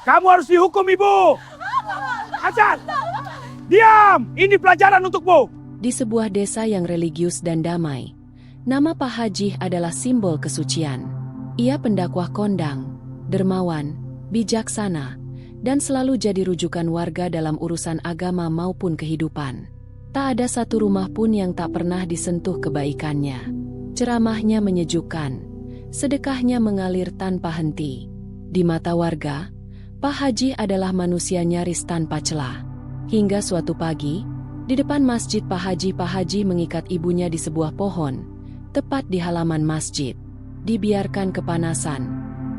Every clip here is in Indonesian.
Kamu harus dihukum, Ibu. Hasan, diam. Ini pelajaran untukmu. Di sebuah desa yang religius dan damai, nama Pak Haji adalah simbol kesucian. Ia pendakwah kondang, dermawan, bijaksana, dan selalu jadi rujukan warga dalam urusan agama maupun kehidupan. Tak ada satu rumah pun yang tak pernah disentuh kebaikannya. Ceramahnya menyejukkan, sedekahnya mengalir tanpa henti. Di mata warga, Pak Haji adalah manusia nyaris tanpa celah. Hingga suatu pagi, di depan masjid Pak Haji mengikat ibunya di sebuah pohon, tepat di halaman masjid. Dibiarkan kepanasan,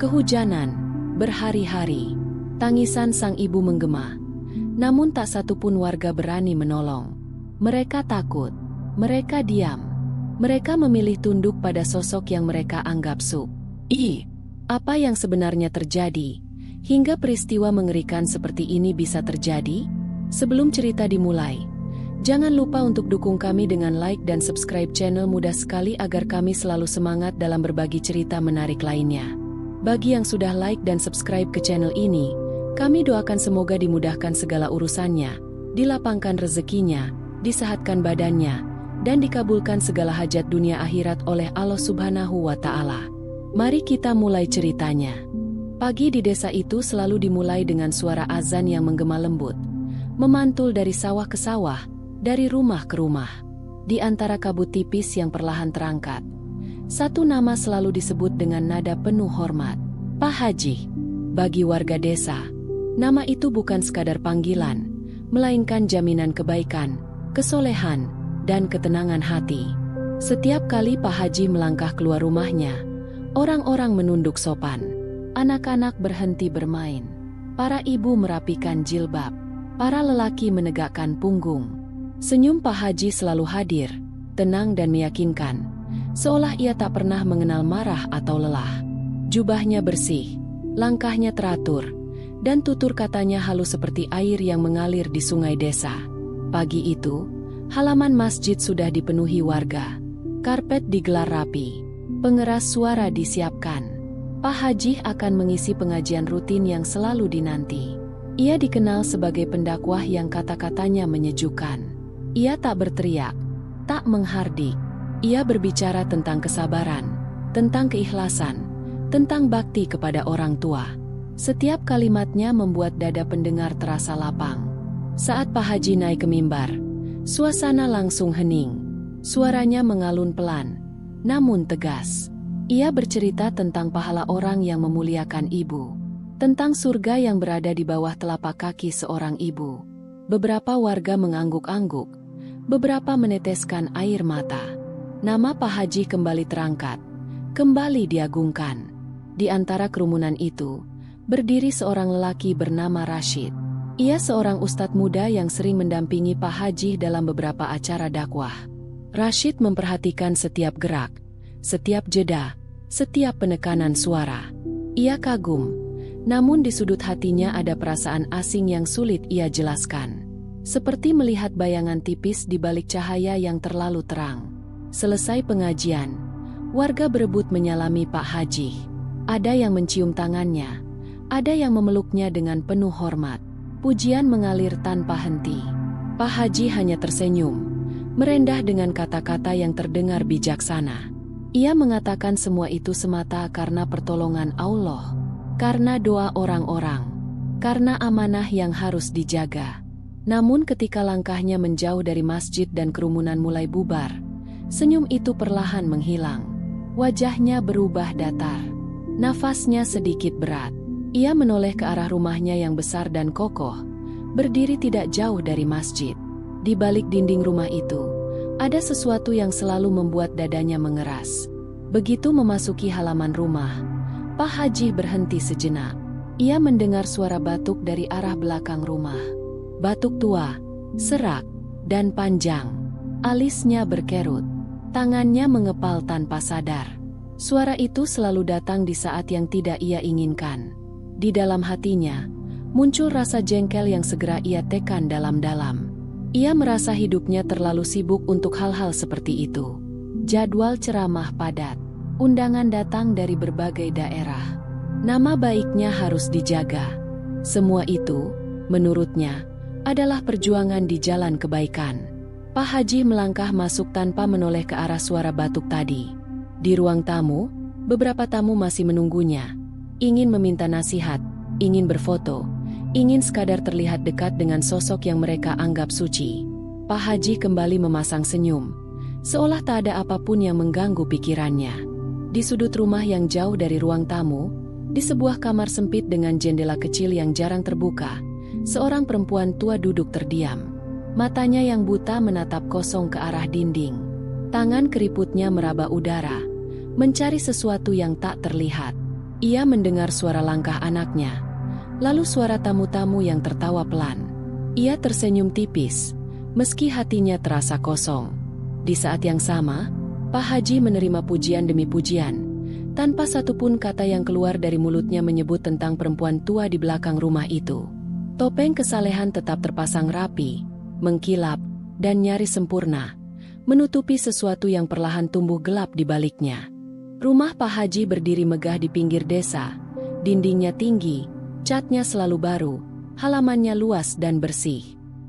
kehujanan, berhari-hari. Tangisan sang ibu menggema, namun tak satu pun warga berani menolong. Mereka takut, mereka diam. Mereka memilih tunduk pada sosok yang mereka anggap sub. Apa yang sebenarnya terjadi, hingga peristiwa mengerikan seperti ini bisa terjadi? Sebelum cerita dimulai, jangan lupa untuk dukung kami dengan like dan subscribe channel Mudah Sekali agar kami selalu semangat dalam berbagi cerita menarik lainnya. Bagi yang sudah like dan subscribe ke channel ini, kami doakan semoga dimudahkan segala urusannya, dilapangkan rezekinya, disehatkan badannya, dan dikabulkan segala hajat dunia akhirat oleh Allah Subhanahu wa Ta'ala. Mari kita mulai ceritanya. Pagi di desa itu selalu dimulai dengan suara azan yang menggema lembut, memantul dari sawah ke sawah, dari rumah ke rumah. Di antara kabut tipis yang perlahan terangkat, satu nama selalu disebut dengan nada penuh hormat, Pak Haji. Bagi warga desa, nama itu bukan sekadar panggilan, melainkan jaminan kebaikan, kesolehan, dan ketenangan hati. Setiap kali Pak Haji melangkah keluar rumahnya, orang-orang menunduk sopan, anak-anak berhenti bermain, para ibu merapikan jilbab, para lelaki menegakkan punggung. Senyum Pak Haji selalu hadir, tenang dan meyakinkan, seolah ia tak pernah mengenal marah atau lelah. Jubahnya bersih, langkahnya teratur, dan tutur katanya halus seperti air yang mengalir di sungai desa. Pagi itu, halaman masjid sudah dipenuhi warga. Karpet digelar rapi, pengeras suara disiapkan. Pak Haji akan mengisi pengajian rutin yang selalu dinanti. Ia dikenal sebagai pendakwah yang kata-katanya menyejukkan. Ia tak berteriak, tak menghardik. Ia berbicara tentang kesabaran, tentang keikhlasan, tentang bakti kepada orang tua. Setiap kalimatnya membuat dada pendengar terasa lapang. Saat Pak Haji naik ke mimbar, suasana langsung hening. Suaranya mengalun pelan, namun tegas. Ia bercerita tentang pahala orang yang memuliakan ibu, tentang surga yang berada di bawah telapak kaki seorang ibu. Beberapa warga mengangguk-angguk, beberapa meneteskan air mata. Nama Pak Haji kembali terangkat, kembali diagungkan. Di antara kerumunan itu, berdiri seorang lelaki bernama Rashid. Ia seorang ustadz muda yang sering mendampingi Pak Haji dalam beberapa acara dakwah. Rashid memperhatikan setiap gerak, setiap jeda, setiap penekanan suara. Ia kagum, namun di sudut hatinya ada perasaan asing yang sulit ia jelaskan. Seperti melihat bayangan tipis di balik cahaya yang terlalu terang. Selesai pengajian, warga berebut menyalami Pak Haji. Ada yang mencium tangannya, ada yang memeluknya dengan penuh hormat. Pujian mengalir tanpa henti. Pak Haji hanya tersenyum, merendah dengan kata-kata yang terdengar bijaksana. Ia mengatakan semua itu semata karena pertolongan Allah, karena doa orang-orang, karena amanah yang harus dijaga. Namun ketika langkahnya menjauh dari masjid dan kerumunan mulai bubar, senyum itu perlahan menghilang. Wajahnya berubah datar, nafasnya sedikit berat. Ia menoleh ke arah rumahnya yang besar dan kokoh, berdiri tidak jauh dari masjid. Di balik dinding rumah itu, ada sesuatu yang selalu membuat dadanya mengeras. Begitu memasuki halaman rumah, Pak Haji berhenti sejenak. Ia mendengar suara batuk dari arah belakang rumah. Batuk tua, serak, dan panjang. Alisnya berkerut, tangannya mengepal tanpa sadar. Suara itu selalu datang di saat yang tidak ia inginkan. Di dalam hatinya, muncul rasa jengkel yang segera ia tekan dalam-dalam. Ia merasa hidupnya terlalu sibuk untuk hal-hal seperti itu. Jadwal ceramah padat, undangan datang dari berbagai daerah. Nama baiknya harus dijaga. Semua itu, menurutnya, adalah perjuangan di jalan kebaikan. Pak Haji melangkah masuk tanpa menoleh ke arah suara batuk tadi. Di ruang tamu, beberapa tamu masih menunggunya. Ingin meminta nasihat, ingin berfoto, ingin sekadar terlihat dekat dengan sosok yang mereka anggap suci. Pak Haji kembali memasang senyum, seolah tak ada apapun yang mengganggu pikirannya. Di sudut rumah yang jauh dari ruang tamu, di sebuah kamar sempit dengan jendela kecil yang jarang terbuka, seorang perempuan tua duduk terdiam. Matanya yang buta menatap kosong ke arah dinding. Tangan keriputnya meraba udara, mencari sesuatu yang tak terlihat. Ia mendengar suara langkah anaknya, lalu suara tamu-tamu yang tertawa pelan. Ia tersenyum tipis, meski hatinya terasa kosong. Di saat yang sama, Pak Haji menerima pujian demi pujian, tanpa satupun kata yang keluar dari mulutnya menyebut tentang perempuan tua di belakang rumah itu. Topeng kesalehan tetap terpasang rapi, mengkilap, dan nyaris sempurna, menutupi sesuatu yang perlahan tumbuh gelap di baliknya. Rumah Pak Haji berdiri megah di pinggir desa, dindingnya tinggi, catnya selalu baru, halamannya luas dan bersih.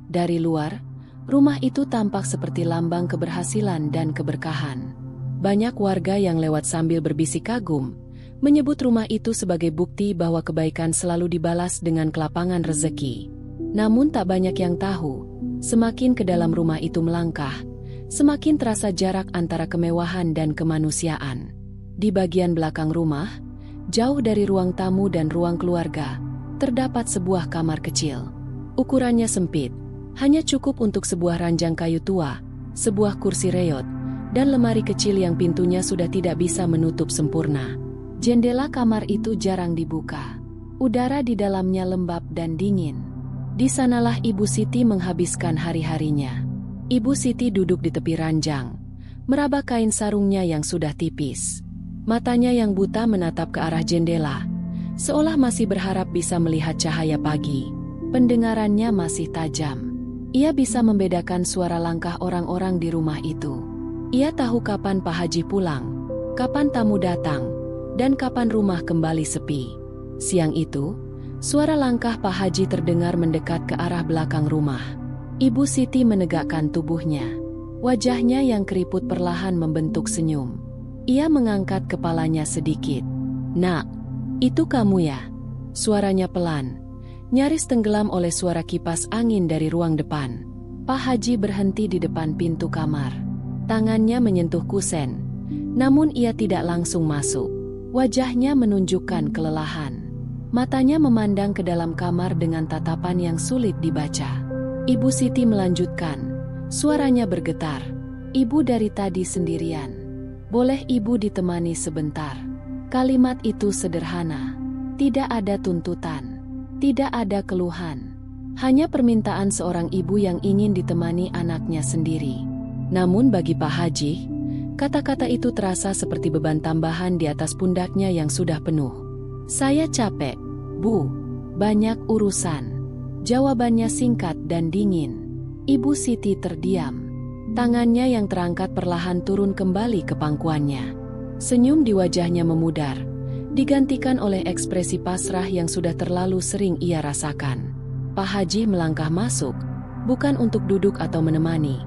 Dari luar, rumah itu tampak seperti lambang keberhasilan dan keberkahan. Banyak warga yang lewat sambil berbisik kagum, menyebut rumah itu sebagai bukti bahwa kebaikan selalu dibalas dengan kelapangan rezeki. Namun tak banyak yang tahu, semakin ke dalam rumah itu melangkah, semakin terasa jarak antara kemewahan dan kemanusiaan. Di bagian belakang rumah, jauh dari ruang tamu dan ruang keluarga, terdapat sebuah kamar kecil. Ukurannya sempit, hanya cukup untuk sebuah ranjang kayu tua, sebuah kursi reot, dan lemari kecil yang pintunya sudah tidak bisa menutup sempurna. Jendela kamar itu jarang dibuka. Udara di dalamnya lembab dan dingin. Di sanalah Ibu Siti menghabiskan hari-harinya. Ibu Siti duduk di tepi ranjang, meraba kain sarungnya yang sudah tipis. Matanya yang buta menatap ke arah jendela, seolah masih berharap bisa melihat cahaya pagi. Pendengarannya masih tajam. Ia bisa membedakan suara langkah orang-orang di rumah itu. Ia tahu kapan Pak Haji pulang, kapan tamu datang, dan kapan rumah kembali sepi. Siang itu, suara langkah Pak Haji terdengar mendekat ke arah belakang rumah. Ibu Siti menegakkan tubuhnya. Wajahnya yang keriput perlahan membentuk senyum. Ia mengangkat kepalanya sedikit. "Nak, itu kamu ya?" Suaranya pelan, nyaris tenggelam oleh suara kipas angin dari ruang depan. Pak Haji berhenti di depan pintu kamar. Tangannya menyentuh kusen, namun ia tidak langsung masuk. Wajahnya menunjukkan kelelahan. Matanya memandang ke dalam kamar dengan tatapan yang sulit dibaca. Ibu Siti melanjutkan, suaranya bergetar. "Ibu dari tadi sendirian. Boleh ibu ditemani sebentar?" Kalimat itu sederhana. Tidak ada tuntutan. Tidak ada keluhan. Hanya permintaan seorang ibu yang ingin ditemani anaknya sendiri. Namun bagi Pak Haji, kata-kata itu terasa seperti beban tambahan di atas pundaknya yang sudah penuh. "Saya capek, Bu. Banyak urusan." Jawabannya singkat dan dingin. Ibu Siti terdiam. Tangannya yang terangkat perlahan turun kembali ke pangkuannya. Senyum di wajahnya memudar, digantikan oleh ekspresi pasrah yang sudah terlalu sering ia rasakan. Pak Haji melangkah masuk, bukan untuk duduk atau menemani,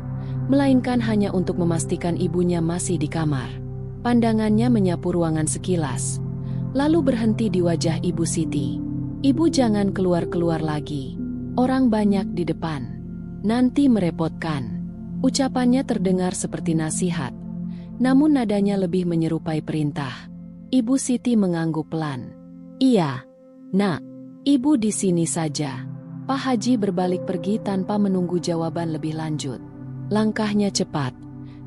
melainkan hanya untuk memastikan ibunya masih di kamar. Pandangannya menyapu ruangan sekilas, lalu berhenti di wajah Ibu Siti. "Ibu jangan keluar-keluar lagi. Orang banyak di depan. Nanti merepotkan." Ucapannya terdengar seperti nasihat, namun nadanya lebih menyerupai perintah. Ibu Siti mengangguk pelan. "Iya, Nak, Ibu di sini saja." Pak Haji berbalik pergi tanpa menunggu jawaban lebih lanjut. Langkahnya cepat,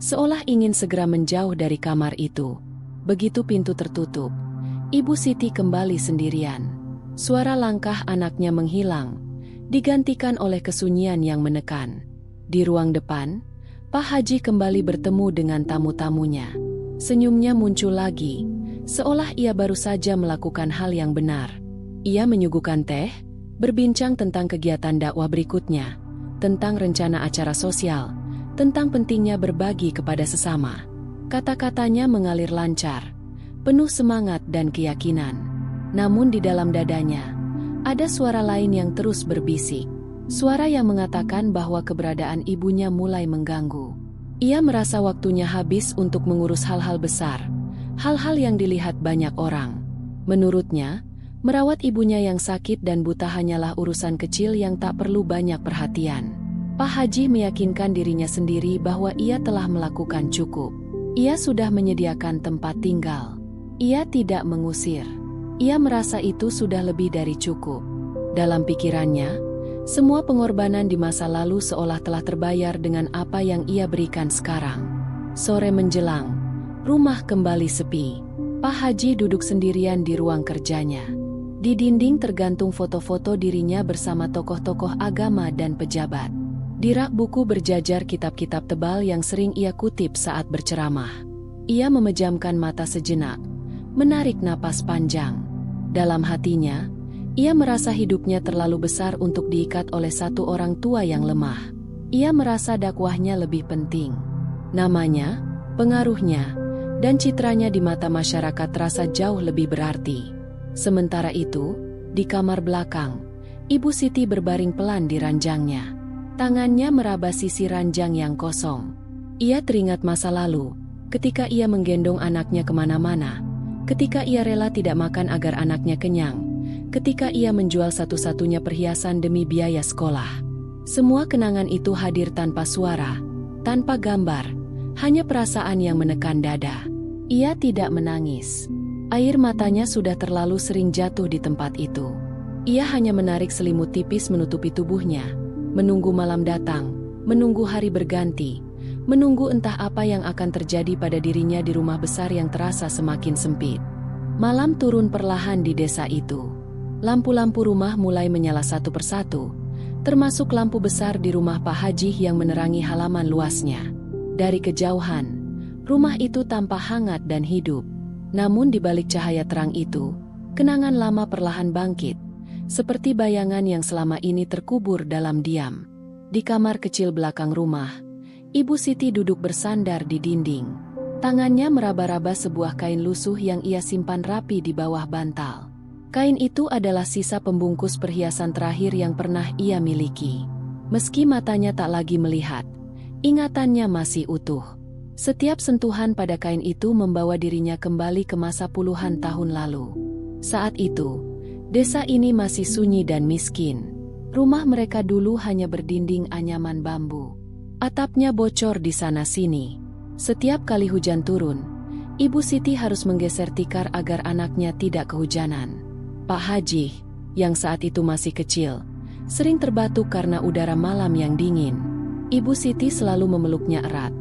seolah ingin segera menjauh dari kamar itu. Begitu pintu tertutup, Ibu Siti kembali sendirian. Suara langkah anaknya menghilang, digantikan oleh kesunyian yang menekan. Di ruang depan, Pak Haji kembali bertemu dengan tamu-tamunya. Senyumnya muncul lagi, seolah ia baru saja melakukan hal yang benar. Ia menyuguhkan teh, berbincang tentang kegiatan dakwah berikutnya, tentang rencana acara sosial, tentang pentingnya berbagi kepada sesama. Kata-katanya mengalir lancar, penuh semangat dan keyakinan. Namun di dalam dadanya, Ada suara lain yang terus berbisik. Suara yang mengatakan bahwa keberadaan ibunya mulai mengganggu. Ia merasa waktunya habis untuk mengurus hal-hal besar, hal-hal yang dilihat banyak orang. Menurutnya, merawat ibunya yang sakit dan buta hanyalah urusan kecil yang tak perlu banyak perhatian. Pak Haji meyakinkan dirinya sendiri bahwa ia telah melakukan cukup. Ia sudah menyediakan tempat tinggal. Ia tidak mengusir. Ia merasa itu sudah lebih dari cukup. Dalam pikirannya, semua pengorbanan di masa lalu seolah telah terbayar dengan apa yang ia berikan sekarang. Sore menjelang, rumah kembali sepi. Pak Haji duduk sendirian di ruang kerjanya. Di dinding tergantung foto-foto dirinya bersama tokoh-tokoh agama dan pejabat. Di rak buku berjajar kitab-kitab tebal yang sering ia kutip saat berceramah. Ia memejamkan mata sejenak, menarik napas panjang. Dalam hatinya, ia merasa hidupnya terlalu besar untuk diikat oleh satu orang tua yang lemah. Ia merasa dakwahnya lebih penting. Namanya, pengaruhnya, dan citranya di mata masyarakat terasa jauh lebih berarti. Sementara itu, di kamar belakang, Ibu Siti berbaring pelan di ranjangnya. Tangannya meraba sisi ranjang yang kosong. Ia teringat masa lalu, ketika ia menggendong anaknya kemana-mana, ketika ia rela tidak makan agar anaknya kenyang, ketika ia menjual satu-satunya perhiasan demi biaya sekolah. Semua kenangan itu hadir tanpa suara, tanpa gambar, hanya perasaan yang menekan dada. Ia tidak menangis. Air matanya sudah terlalu sering jatuh di tempat itu. Ia hanya menarik selimut tipis menutupi tubuhnya, menunggu malam datang, menunggu hari berganti, menunggu entah apa yang akan terjadi pada dirinya di rumah besar yang terasa semakin sempit. Malam turun perlahan di desa itu. Lampu-lampu rumah mulai menyala satu persatu, termasuk lampu besar di rumah Pak Haji yang menerangi halaman luasnya. Dari kejauhan, rumah itu tampak hangat dan hidup. Namun di balik cahaya terang itu, kenangan lama perlahan bangkit, seperti bayangan yang selama ini terkubur dalam diam. Di kamar kecil belakang rumah, Ibu Siti duduk bersandar di dinding. Tangannya meraba-raba sebuah kain lusuh yang ia simpan rapi di bawah bantal. Kain itu adalah sisa pembungkus perhiasan terakhir yang pernah ia miliki. Meski matanya tak lagi melihat, ingatannya masih utuh. Setiap sentuhan pada kain itu membawa dirinya kembali ke masa puluhan tahun lalu. Saat itu, desa ini masih sunyi dan miskin. Rumah mereka dulu hanya berdinding anyaman bambu. Atapnya bocor di sana-sini. Setiap kali hujan turun, Ibu Siti harus menggeser tikar agar anaknya tidak kehujanan. Pak Haji, yang saat itu masih kecil, sering terbatuk karena udara malam yang dingin. Ibu Siti selalu memeluknya erat,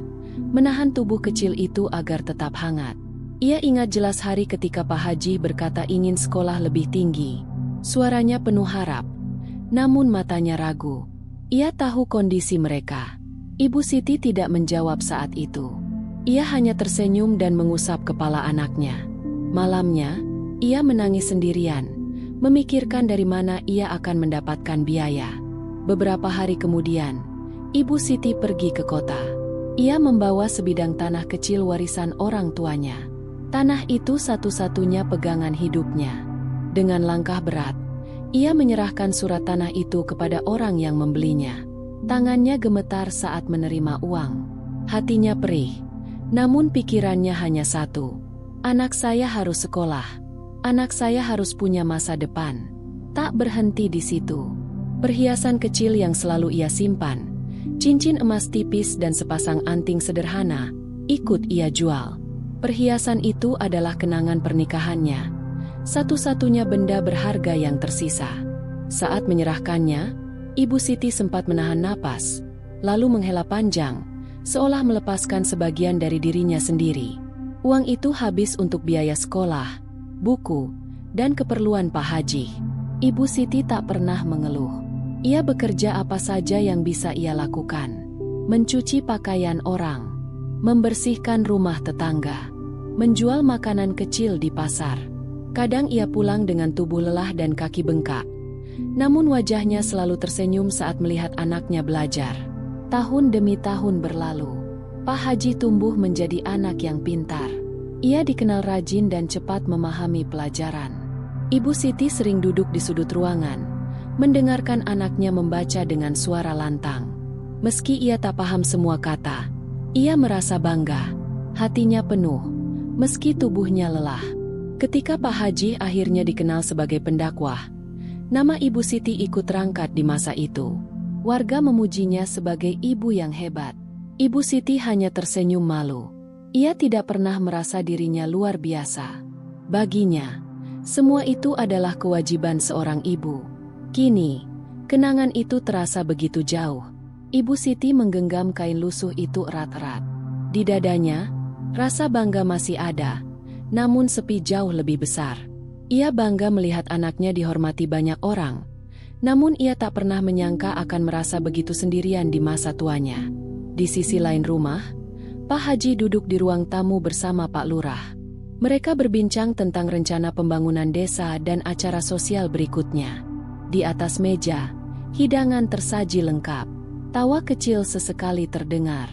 menahan tubuh kecil itu agar tetap hangat. Ia ingat jelas hari ketika Pak Haji berkata ingin sekolah lebih tinggi. Suaranya penuh harap, namun matanya ragu. Ia tahu kondisi mereka. Ibu Siti tidak menjawab saat itu. Ia hanya tersenyum dan mengusap kepala anaknya. Malamnya, ia menangis sendirian, memikirkan dari mana ia akan mendapatkan biaya. Beberapa hari kemudian, Ibu Siti pergi ke kota. Ia membawa sebidang tanah kecil warisan orang tuanya. Tanah itu satu-satunya pegangan hidupnya. Dengan langkah berat, ia menyerahkan surat tanah itu kepada orang yang membelinya. Tangannya gemetar saat menerima uang. Hatinya perih, namun pikirannya hanya satu. Anak saya harus sekolah. Anak saya harus punya masa depan. Tak berhenti di situ. Perhiasan kecil yang selalu ia simpan, cincin emas tipis dan sepasang anting sederhana, ikut ia jual. Perhiasan itu adalah kenangan pernikahannya, satu-satunya benda berharga yang tersisa. Saat menyerahkannya, Ibu Siti sempat menahan napas, lalu menghela panjang, seolah melepaskan sebagian dari dirinya sendiri. Uang itu habis untuk biaya sekolah, buku, dan keperluan Pak Haji. Ibu Siti tak pernah mengeluh. Ia bekerja apa saja yang bisa ia lakukan. Mencuci pakaian orang, membersihkan rumah tetangga, menjual makanan kecil di pasar. Kadang ia pulang dengan tubuh lelah dan kaki bengkak. Namun wajahnya selalu tersenyum saat melihat anaknya belajar. Tahun demi tahun berlalu. Pak Haji tumbuh menjadi anak yang pintar. Ia dikenal rajin dan cepat memahami pelajaran. Ibu Siti sering duduk di sudut ruangan, mendengarkan anaknya membaca dengan suara lantang. Meski ia tak paham semua kata, ia merasa bangga. Hatinya penuh, meski tubuhnya lelah. Ketika Pak Haji akhirnya dikenal sebagai pendakwah, nama Ibu Siti ikut terangkat di masa itu. Warga memujinya sebagai ibu yang hebat. Ibu Siti hanya tersenyum malu. Ia tidak pernah merasa dirinya luar biasa. Baginya, semua itu adalah kewajiban seorang ibu. Kini, kenangan itu terasa begitu jauh. Ibu Siti menggenggam kain lusuh itu erat-erat. Di dadanya, rasa bangga masih ada, namun sepi jauh lebih besar. Ia bangga melihat anaknya dihormati banyak orang, namun ia tak pernah menyangka akan merasa begitu sendirian di masa tuanya. Di sisi lain rumah, Pak Haji duduk di ruang tamu bersama Pak Lurah. Mereka berbincang tentang rencana pembangunan desa dan acara sosial berikutnya. Di atas meja, hidangan tersaji lengkap. Tawa kecil sesekali terdengar.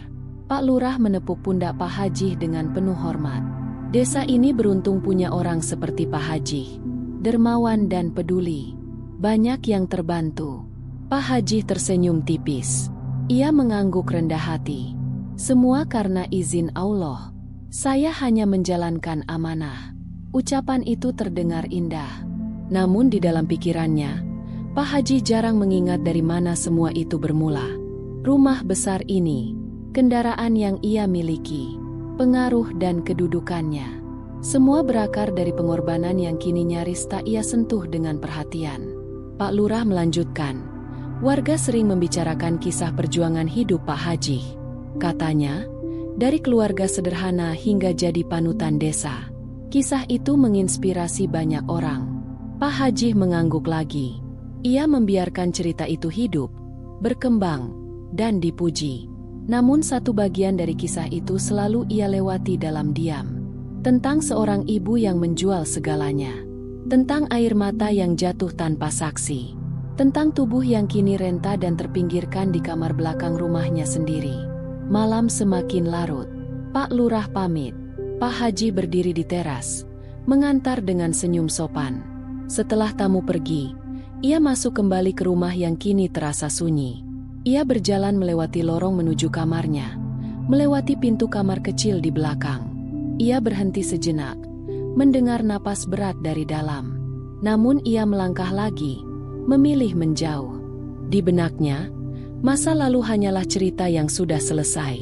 Pak Lurah menepuk pundak Pak Haji dengan penuh hormat. Desa ini beruntung punya orang seperti Pak Haji, dermawan dan peduli. Banyak yang terbantu. Pak Haji tersenyum tipis. Ia mengangguk rendah hati. Semua karena izin Allah. Saya hanya menjalankan amanah. Ucapan itu terdengar indah. Namun di dalam pikirannya, Pak Haji jarang mengingat dari mana semua itu bermula. Rumah besar ini, kendaraan yang ia miliki, pengaruh dan kedudukannya. Semua berakar dari pengorbanan yang kini nyaris tak ia sentuh dengan perhatian. Pak Lurah melanjutkan, warga sering membicarakan kisah perjuangan hidup Pak Haji. Katanya, dari keluarga sederhana hingga jadi panutan desa. Kisah itu menginspirasi banyak orang. Pak Haji mengangguk lagi. Ia membiarkan cerita itu hidup, berkembang, dan dipuji. Namun satu bagian dari kisah itu selalu ia lewati dalam diam. Tentang seorang ibu yang menjual segalanya. Tentang air mata yang jatuh tanpa saksi. Tentang tubuh yang kini renta dan terpinggirkan di kamar belakang rumahnya sendiri. Malam semakin larut. Pak Lurah pamit. Pak Haji berdiri di teras, mengantar dengan senyum sopan. Setelah tamu pergi, ia masuk kembali ke rumah yang kini terasa sunyi. Ia berjalan melewati lorong menuju kamarnya, melewati pintu kamar kecil di belakang. Ia berhenti sejenak, mendengar napas berat dari dalam. Namun ia melangkah lagi, memilih menjauh. Di benaknya, masa lalu hanyalah cerita yang sudah selesai.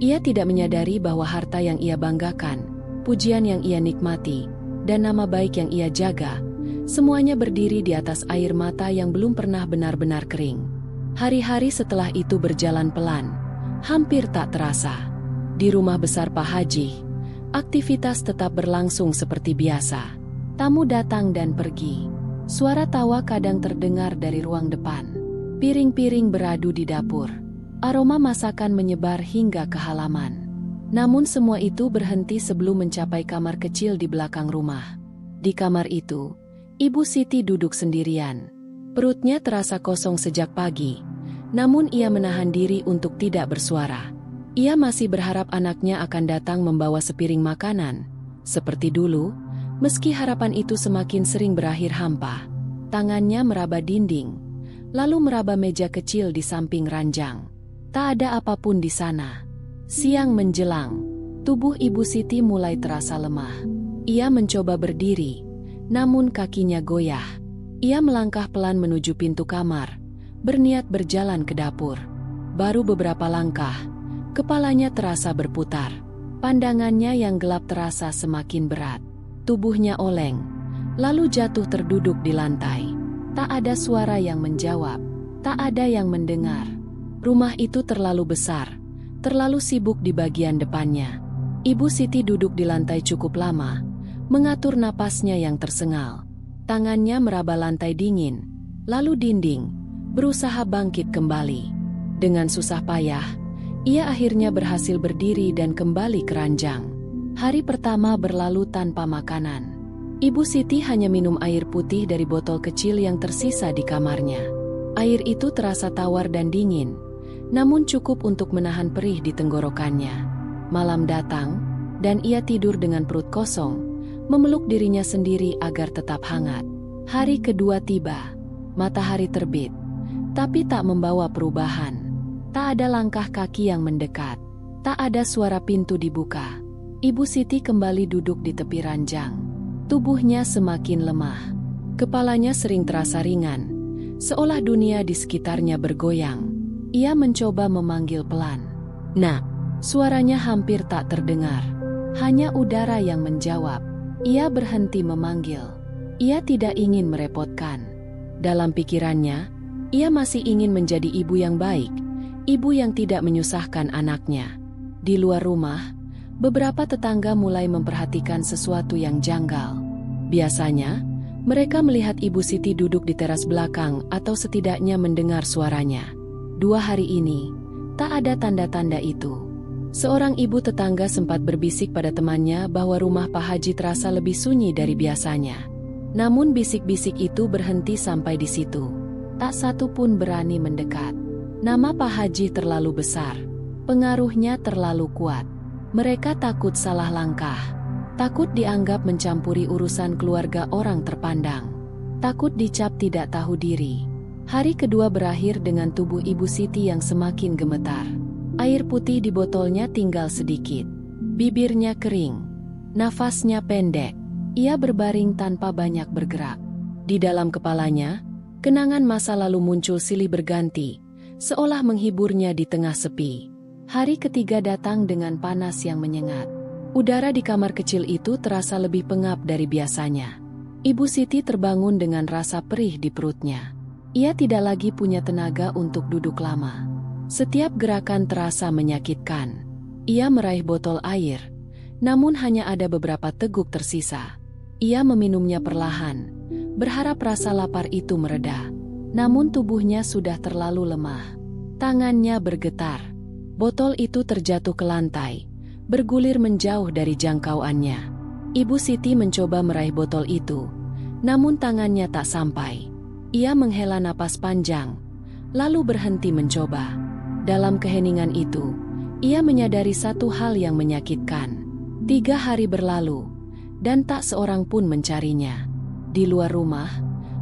Ia tidak menyadari bahwa harta yang ia banggakan, pujian yang ia nikmati, dan nama baik yang ia jaga, semuanya berdiri di atas air mata yang belum pernah benar-benar kering. Hari-hari setelah itu berjalan pelan, hampir tak terasa. Di rumah besar Pak Haji, aktivitas tetap berlangsung seperti biasa. Tamu datang dan pergi. Suara tawa kadang terdengar dari ruang depan. Piring-piring beradu di dapur. Aroma masakan menyebar hingga ke halaman. Namun semua itu berhenti sebelum mencapai kamar kecil di belakang rumah. Di kamar itu, Ibu Siti duduk sendirian. Perutnya terasa kosong sejak pagi, namun ia menahan diri untuk tidak bersuara. Ia masih berharap anaknya akan datang membawa sepiring makanan. Seperti dulu, meski harapan itu semakin sering berakhir hampa. Tangannya meraba dinding, lalu meraba meja kecil di samping ranjang. Tak ada apapun di sana. Siang menjelang, tubuh Ibu Siti mulai terasa lemah. Ia mencoba berdiri, namun kakinya goyah. Ia melangkah pelan menuju pintu kamar, berniat berjalan ke dapur. Baru beberapa langkah, kepalanya terasa berputar. Pandangannya yang gelap terasa semakin berat. Tubuhnya oleng, lalu jatuh terduduk di lantai. Tak ada suara yang menjawab, tak ada yang mendengar. Rumah itu terlalu besar, terlalu sibuk di bagian depannya. Ibu Siti duduk di lantai cukup lama, mengatur napasnya yang tersengal. Tangannya meraba lantai dingin, lalu dinding, berusaha bangkit kembali. Dengan susah payah, ia akhirnya berhasil berdiri dan kembali ke ranjang. Hari pertama berlalu tanpa makanan. Ibu Siti hanya minum air putih dari botol kecil yang tersisa di kamarnya. Air itu terasa tawar dan dingin, namun cukup untuk menahan perih di tenggorokannya. Malam datang, dan ia tidur dengan perut kosong, memeluk dirinya sendiri agar tetap hangat. Hari kedua tiba. Matahari terbit, tapi tak membawa perubahan. Tak ada langkah kaki yang mendekat. Tak ada suara pintu dibuka. Ibu Siti kembali duduk di tepi ranjang. Tubuhnya semakin lemah. Kepalanya sering terasa ringan, seolah dunia di sekitarnya bergoyang. Ia mencoba memanggil pelan. "Nak." Suaranya hampir tak terdengar. Hanya udara yang menjawab. Ia berhenti memanggil. Ia tidak ingin merepotkan. Dalam pikirannya, ia masih ingin menjadi ibu yang baik, ibu yang tidak menyusahkan anaknya. Di luar rumah, beberapa tetangga mulai memperhatikan sesuatu yang janggal. Biasanya, mereka melihat Ibu Siti duduk di teras belakang atau setidaknya mendengar suaranya. 2 hari ini, tak ada tanda-tanda itu. Seorang ibu tetangga sempat berbisik pada temannya bahwa rumah Pak Haji terasa lebih sunyi dari biasanya. Namun bisik-bisik itu berhenti sampai di situ. Tak satu pun berani mendekat. Nama Pak Haji terlalu besar. Pengaruhnya terlalu kuat. Mereka takut salah langkah. Takut dianggap mencampuri urusan keluarga orang terpandang. Takut dicap tidak tahu diri. Hari kedua berakhir dengan tubuh Ibu Siti yang semakin gemetar. Air putih di botolnya tinggal sedikit. Bibirnya kering. Nafasnya pendek. Ia berbaring tanpa banyak bergerak. Di dalam kepalanya, kenangan masa lalu muncul silih berganti, seolah menghiburnya di tengah sepi. Hari ketiga datang dengan panas yang menyengat. Udara di kamar kecil itu terasa lebih pengap dari biasanya. Ibu Siti terbangun dengan rasa perih di perutnya. Ia tidak lagi punya tenaga untuk duduk lama. Setiap gerakan terasa menyakitkan. Ia meraih botol air, namun hanya ada beberapa teguk tersisa. Ia meminumnya perlahan, berharap rasa lapar itu mereda. Namun tubuhnya sudah terlalu lemah. Tangannya bergetar. Botol itu terjatuh ke lantai, bergulir menjauh dari jangkauannya. Ibu Siti mencoba meraih botol itu, namun tangannya tak sampai. Ia menghela napas panjang, lalu berhenti mencoba. Dalam keheningan itu, ia menyadari satu hal yang menyakitkan. 3 hari berlalu, dan tak seorang pun mencarinya. Di luar rumah,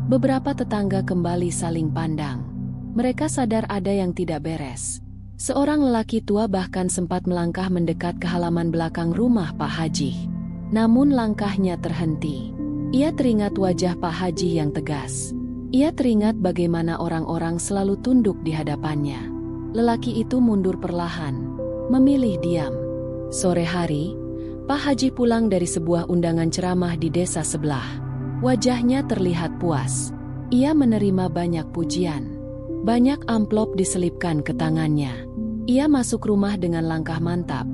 beberapa tetangga kembali saling pandang. Mereka sadar ada yang tidak beres. Seorang lelaki tua bahkan sempat melangkah mendekat ke halaman belakang rumah Pak Haji. Namun langkahnya terhenti. Ia teringat wajah Pak Haji yang tegas. Ia teringat bagaimana orang-orang selalu tunduk di hadapannya. Lelaki itu mundur perlahan, memilih diam. Sore hari, Pak Haji pulang dari sebuah undangan ceramah di desa sebelah. Wajahnya terlihat puas. Ia menerima banyak pujian. Banyak amplop diselipkan ke tangannya. Ia masuk rumah dengan langkah mantap,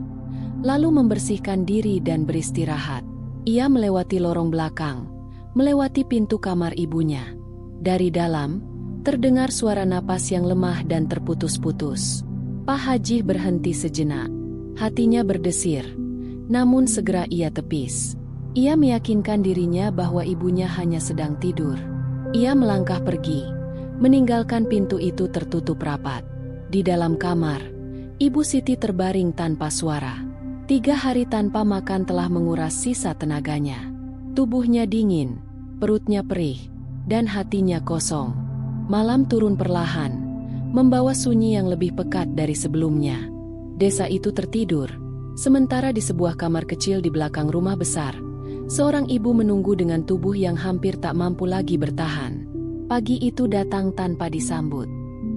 lalu membersihkan diri dan beristirahat. Ia melewati lorong belakang, melewati pintu kamar ibunya. Dari dalam, terdengar suara napas yang lemah dan terputus-putus. Pak Haji berhenti sejenak. Hatinya berdesir, namun segera ia tepis. Ia meyakinkan dirinya bahwa ibunya hanya sedang tidur. Ia melangkah pergi, meninggalkan pintu itu tertutup rapat. Di dalam kamar, Ibu Siti terbaring tanpa suara. 3 hari tanpa makan telah menguras sisa tenaganya. Tubuhnya dingin, perutnya perih, dan hatinya kosong. Malam turun perlahan, membawa sunyi yang lebih pekat dari sebelumnya. Desa itu tertidur, sementara di sebuah kamar kecil di belakang rumah besar, seorang ibu menunggu dengan tubuh yang hampir tak mampu lagi bertahan. Pagi itu datang tanpa disambut.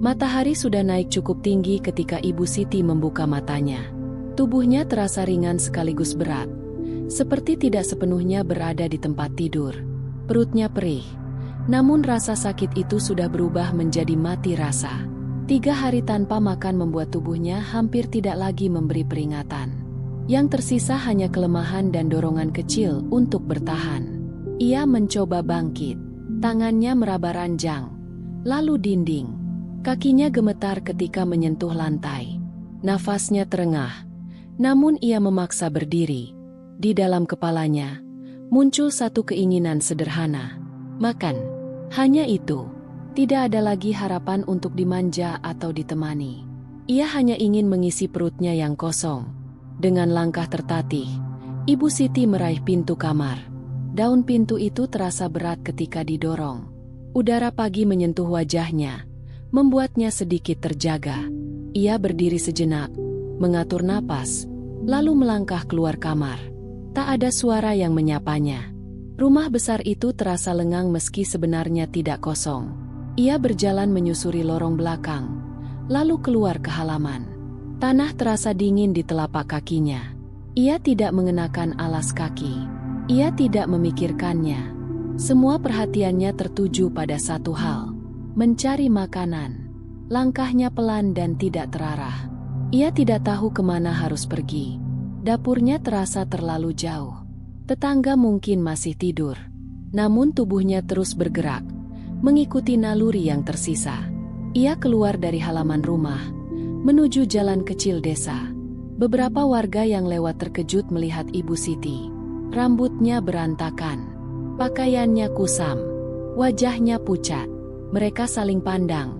Matahari sudah naik cukup tinggi ketika Ibu Siti membuka matanya. Tubuhnya terasa ringan sekaligus berat, seperti tidak sepenuhnya berada di tempat tidur. Perutnya perih. Namun rasa sakit itu sudah berubah menjadi mati rasa. 3 hari tanpa makan membuat tubuhnya hampir tidak lagi memberi peringatan. Yang tersisa hanya kelemahan dan dorongan kecil untuk bertahan. Ia mencoba bangkit. Tangannya meraba ranjang, lalu dinding. Kakinya gemetar ketika menyentuh lantai. Nafasnya terengah, namun ia memaksa berdiri. Di dalam kepalanya, muncul satu keinginan sederhana. Makan. Hanya itu. Tidak ada lagi harapan untuk dimanja atau ditemani. Ia hanya ingin mengisi perutnya yang kosong. Dengan langkah tertatih, Ibu Siti meraih pintu kamar. Daun pintu itu terasa berat ketika didorong. Udara pagi menyentuh wajahnya, membuatnya sedikit terjaga. Ia berdiri sejenak, mengatur napas, lalu melangkah keluar kamar. Tak ada suara yang menyapanya. Rumah besar itu terasa lengang meski sebenarnya tidak kosong. Ia berjalan menyusuri lorong belakang, lalu keluar ke halaman. Tanah terasa dingin di telapak kakinya. Ia tidak mengenakan alas kaki. Ia tidak memikirkannya. Semua perhatiannya tertuju pada satu hal: mencari makanan. Langkahnya pelan dan tidak terarah. Ia tidak tahu kemana harus pergi. Dapurnya terasa terlalu jauh. Tetangga mungkin masih tidur. Namun tubuhnya terus bergerak, mengikuti naluri yang tersisa. Ia keluar dari halaman rumah, menuju jalan kecil desa. Beberapa warga yang lewat terkejut melihat Ibu Siti. Rambutnya berantakan, pakaiannya kusam, wajahnya pucat. Mereka saling pandang,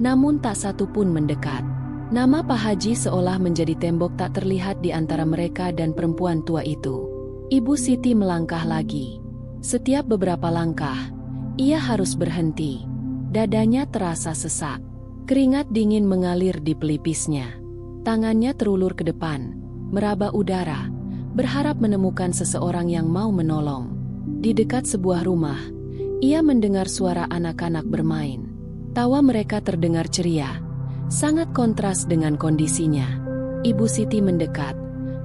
namun tak satu pun mendekat. Nama Pak Haji seolah menjadi tembok tak terlihat di antara mereka dan perempuan tua itu. Ibu Siti melangkah lagi. Setiap beberapa langkah, ia harus berhenti. Dadanya terasa sesak. Keringat dingin mengalir di pelipisnya. Tangannya terulur ke depan, meraba udara, berharap menemukan seseorang yang mau menolong. Di dekat sebuah rumah, ia mendengar suara anak-anak bermain. Tawa mereka terdengar ceria, sangat kontras dengan kondisinya. Ibu Siti mendekat,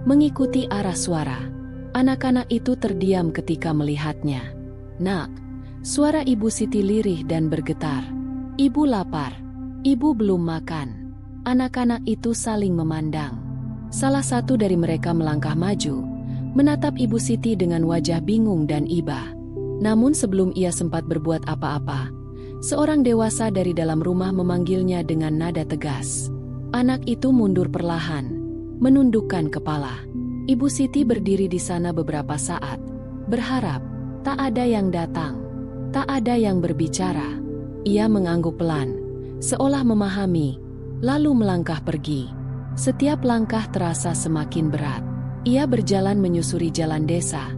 mengikuti arah suara. Anak-anak itu terdiam ketika melihatnya. "Nak," suara Ibu Siti lirih dan bergetar. "Ibu lapar. Ibu belum makan." Anak-anak itu saling memandang. Salah satu dari mereka melangkah maju, menatap Ibu Siti dengan wajah bingung dan iba. Namun sebelum ia sempat berbuat apa-apa, seorang dewasa dari dalam rumah memanggilnya dengan nada tegas. Anak itu mundur perlahan, menundukkan kepala. Ibu Siti berdiri di sana beberapa saat, berharap. Tak ada yang datang, tak ada yang berbicara. Ia mengangguk pelan, seolah memahami, lalu melangkah pergi. Setiap langkah terasa semakin berat. Ia berjalan menyusuri jalan desa,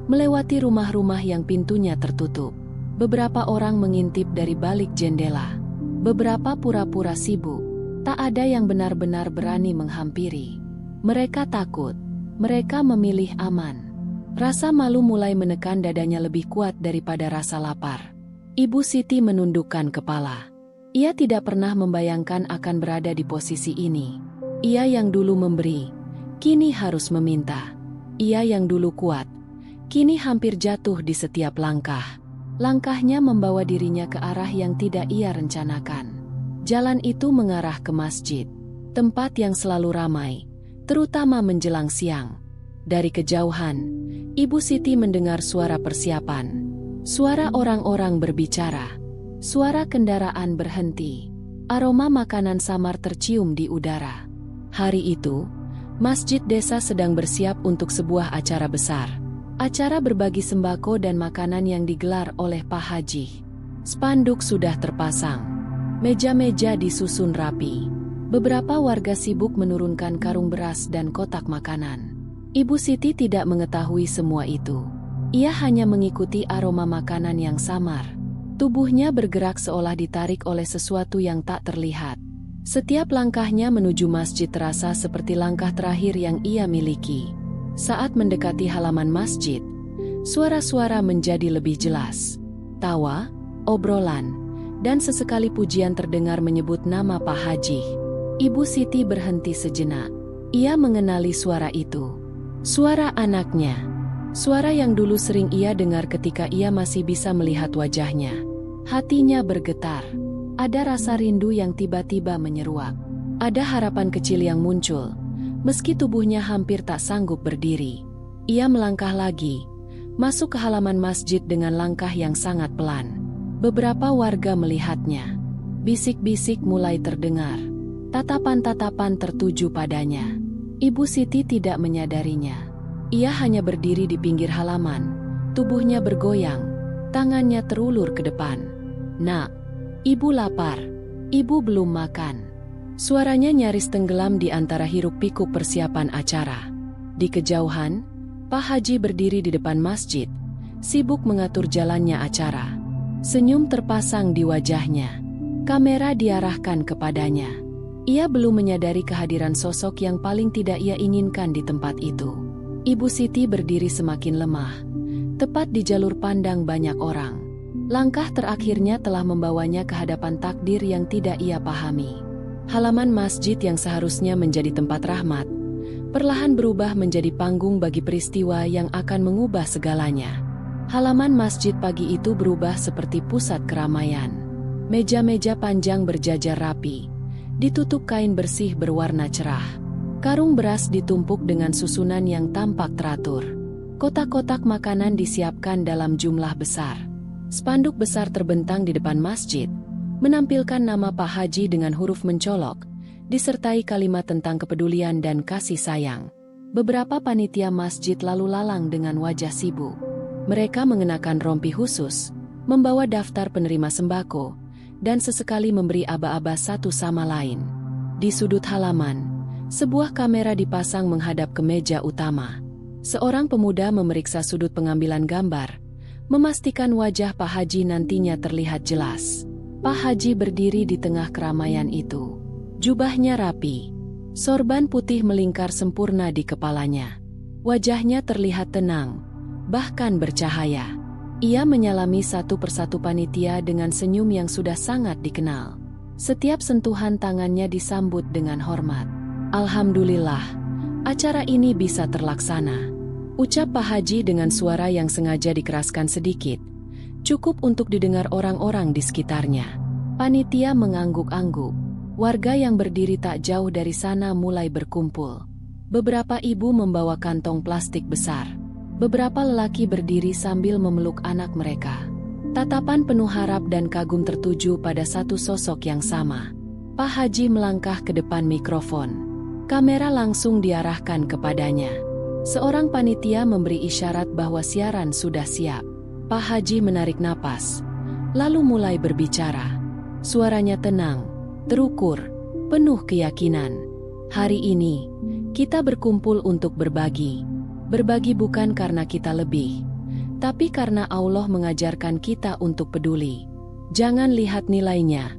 melewati rumah-rumah yang pintunya tertutup. Beberapa orang mengintip dari balik jendela. Beberapa pura-pura sibuk. Tak ada yang benar-benar berani menghampiri. Mereka takut. Mereka memilih aman. Rasa malu mulai menekan dadanya lebih kuat daripada rasa lapar. Ibu Siti menundukkan kepala. Ia tidak pernah membayangkan akan berada di posisi ini. Ia yang dulu memberi, kini harus meminta. Ia yang dulu kuat, kini hampir jatuh di setiap langkah. Langkahnya membawa dirinya ke arah yang tidak ia rencanakan. Jalan itu mengarah ke masjid, tempat yang selalu ramai, terutama menjelang siang. Dari kejauhan, Ibu Siti mendengar suara persiapan. Suara orang-orang berbicara. Suara kendaraan berhenti. Aroma makanan samar tercium di udara. Hari itu, masjid desa sedang bersiap untuk sebuah acara besar. Acara berbagi sembako dan makanan yang digelar oleh Pak Haji. Spanduk sudah terpasang. Meja-meja disusun rapi. Beberapa warga sibuk menurunkan karung beras dan kotak makanan. Ibu Siti tidak mengetahui semua itu. Ia hanya mengikuti aroma makanan yang samar. Tubuhnya bergerak seolah ditarik oleh sesuatu yang tak terlihat. Setiap langkahnya menuju masjid terasa seperti langkah terakhir yang ia miliki. Saat mendekati halaman masjid, suara-suara menjadi lebih jelas. Tawa, obrolan, dan sesekali pujian terdengar menyebut nama Pak Haji. Ibu Siti berhenti sejenak. Ia mengenali suara itu. Suara anaknya. Suara yang dulu sering ia dengar ketika ia masih bisa melihat wajahnya. Hatinya bergetar. Ada rasa rindu yang tiba-tiba menyeruak. Ada harapan kecil yang muncul, meski tubuhnya hampir tak sanggup berdiri. Ia melangkah lagi, masuk ke halaman masjid dengan langkah yang sangat pelan. Beberapa warga melihatnya. Bisik-bisik mulai terdengar. Tatapan-tatapan tertuju padanya. Ibu Siti tidak menyadarinya. Ia hanya berdiri di pinggir halaman. Tubuhnya bergoyang, tangannya terulur ke depan. "Nak, Ibu lapar. Ibu belum makan." Suaranya nyaris tenggelam di antara hiruk-pikuk persiapan acara. Di kejauhan, Pak Haji berdiri di depan masjid, sibuk mengatur jalannya acara. Senyum terpasang di wajahnya. Kamera diarahkan kepadanya. Ia belum menyadari kehadiran sosok yang paling tidak ia inginkan di tempat itu. Ibu Siti berdiri semakin lemah, tepat di jalur pandang banyak orang. Langkah terakhirnya telah membawanya ke hadapan takdir yang tidak ia pahami. Halaman masjid yang seharusnya menjadi tempat rahmat, perlahan berubah menjadi panggung bagi peristiwa yang akan mengubah segalanya. Halaman masjid pagi itu berubah seperti pusat keramaian. Meja-meja panjang berjajar rapi, ditutup kain bersih berwarna cerah. Karung beras ditumpuk dengan susunan yang tampak teratur. Kotak-kotak makanan disiapkan dalam jumlah besar. Spanduk besar terbentang di depan masjid, menampilkan nama Pak Haji dengan huruf mencolok, disertai kalimat tentang kepedulian dan kasih sayang. Beberapa panitia masjid lalu lalang dengan wajah sibuk. Mereka mengenakan rompi khusus, membawa daftar penerima sembako, dan sesekali memberi aba-aba satu sama lain. Di sudut halaman, sebuah kamera dipasang menghadap ke meja utama. Seorang pemuda memeriksa sudut pengambilan gambar, memastikan wajah Pak Haji nantinya terlihat jelas. Pak Haji berdiri di tengah keramaian itu. Jubahnya rapi, sorban putih melingkar sempurna di kepalanya. Wajahnya terlihat tenang, bahkan bercahaya. Ia menyalami satu persatu panitia dengan senyum yang sudah sangat dikenal. Setiap sentuhan tangannya disambut dengan hormat. Alhamdulillah, acara ini bisa terlaksana, ucap Pak Haji dengan suara yang sengaja dikeraskan sedikit, cukup untuk didengar orang-orang di sekitarnya. Panitia mengangguk-angguk. Warga yang berdiri tak jauh dari sana mulai berkumpul. Beberapa ibu membawa kantong plastik besar. Beberapa lelaki berdiri sambil memeluk anak mereka. Tatapan penuh harap dan kagum tertuju pada satu sosok yang sama. Pak Haji melangkah ke depan mikrofon. Kamera langsung diarahkan kepadanya. Seorang panitia memberi isyarat bahwa siaran sudah siap. Pak Haji menarik napas, lalu mulai berbicara. Suaranya tenang, terukur, penuh keyakinan. Hari ini, kita berkumpul untuk berbagi. Berbagi bukan karena kita lebih, tapi karena Allah mengajarkan kita untuk peduli. Jangan lihat nilainya,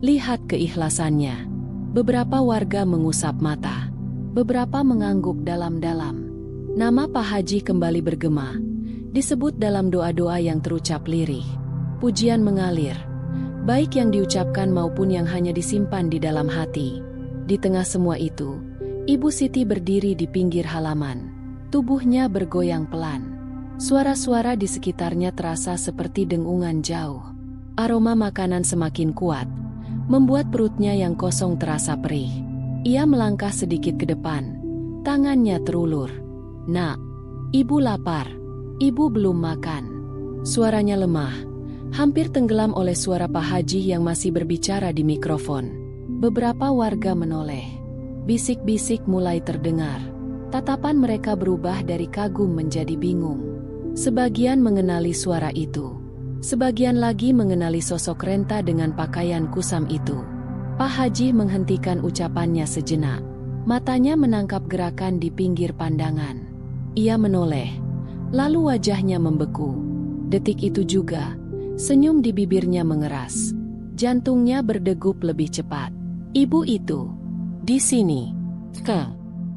lihat keikhlasannya. Beberapa warga mengusap mata, beberapa mengangguk dalam-dalam. Nama Pak Haji kembali bergema, disebut dalam doa-doa yang terucap lirih. Pujian mengalir, baik yang diucapkan maupun yang hanya disimpan di dalam hati. Di tengah semua itu, Ibu Siti berdiri di pinggir halaman. Tubuhnya bergoyang pelan. Suara-suara di sekitarnya terasa seperti dengungan jauh. Aroma makanan semakin kuat, membuat perutnya yang kosong terasa perih. Ia melangkah sedikit ke depan, tangannya terulur. "Nak, ibu lapar. Ibu belum makan." Suaranya lemah, hampir tenggelam oleh suara Pak Haji yang masih berbicara di mikrofon. Beberapa warga menoleh. Bisik-bisik mulai terdengar. Tatapan mereka berubah dari kagum menjadi bingung. Sebagian mengenali suara itu. Sebagian lagi mengenali sosok renta dengan pakaian kusam itu. Pak Haji menghentikan ucapannya sejenak. Matanya menangkap gerakan di pinggir pandangan. Ia menoleh, lalu wajahnya membeku. Detik itu juga, senyum di bibirnya mengeras. Jantungnya berdegup lebih cepat. Ibu itu, di sini,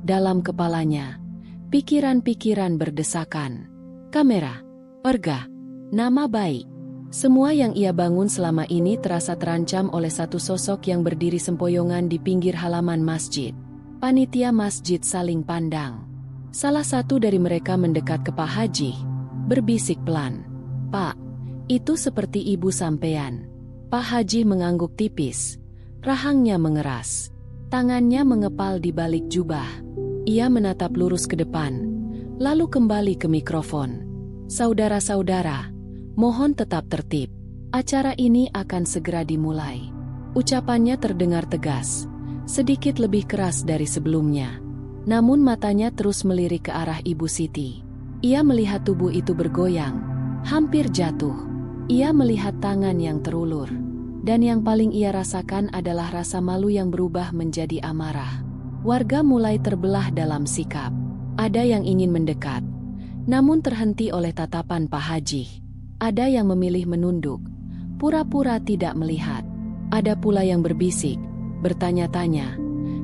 dalam kepalanya, pikiran-pikiran berdesakan. Kamera, orga, nama baik. Semua yang ia bangun selama ini terasa terancam oleh satu sosok yang berdiri sempoyongan di pinggir halaman masjid. Panitia masjid saling pandang. Salah satu dari mereka mendekat ke Pak Haji, berbisik pelan. "Pak, itu seperti ibu sampean." Pak Haji mengangguk tipis. Rahangnya mengeras. Tangannya mengepal di balik jubah. Ia menatap lurus ke depan, lalu kembali ke mikrofon. "Saudara-saudara, mohon tetap tertib. Acara ini akan segera dimulai." Ucapannya terdengar tegas, sedikit lebih keras dari sebelumnya. Namun matanya terus melirik ke arah Ibu Siti. Ia melihat tubuh itu bergoyang, hampir jatuh. Ia melihat tangan yang terulur. Dan yang paling ia rasakan adalah rasa malu yang berubah menjadi amarah. Warga mulai terbelah dalam sikap. Ada yang ingin mendekat, namun terhenti oleh tatapan Pak Haji. Ada yang memilih menunduk, pura-pura tidak melihat. Ada pula yang berbisik, bertanya-tanya,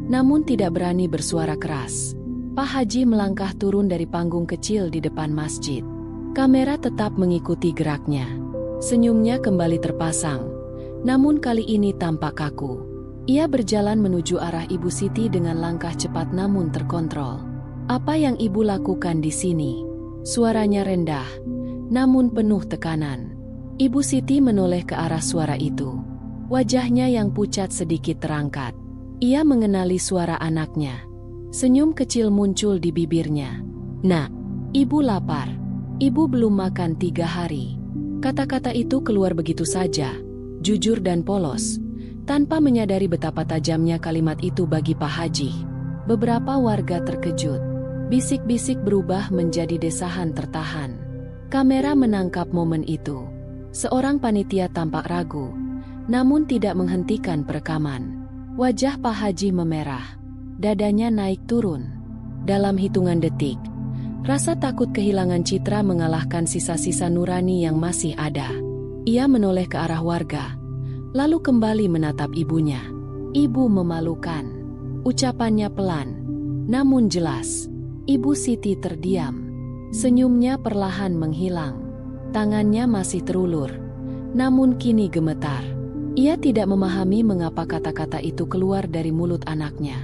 namun tidak berani bersuara keras. Pak Haji melangkah turun dari panggung kecil di depan masjid. Kamera tetap mengikuti geraknya. Senyumnya kembali terpasang, namun kali ini tampak kaku. Ia berjalan menuju arah Ibu Siti dengan langkah cepat namun terkontrol. "Apa yang Ibu lakukan di sini?" Suaranya rendah, namun penuh tekanan. Ibu Siti menoleh ke arah suara itu. Wajahnya yang pucat sedikit terangkat. Ia mengenali suara anaknya. Senyum kecil muncul di bibirnya. "Nak, Ibu lapar. Ibu belum makan 3 hari." Kata-kata itu keluar begitu saja, jujur dan polos, tanpa menyadari betapa tajamnya kalimat itu bagi Pak Haji. Beberapa warga terkejut. Bisik-bisik berubah menjadi desahan tertahan. Kamera menangkap momen itu. Seorang panitia tampak ragu, namun tidak menghentikan perekaman. Wajah Pak Haji memerah. Dadanya naik turun. Dalam hitungan detik, rasa takut kehilangan citra mengalahkan sisa-sisa nurani yang masih ada. Ia menoleh ke arah warga, lalu kembali menatap ibunya. "Ibu memalukan." Ucapannya pelan, namun jelas. Ibu Siti terdiam. Senyumnya perlahan menghilang. Tangannya masih terulur, namun kini gemetar. Ia tidak memahami mengapa kata-kata itu keluar dari mulut anaknya.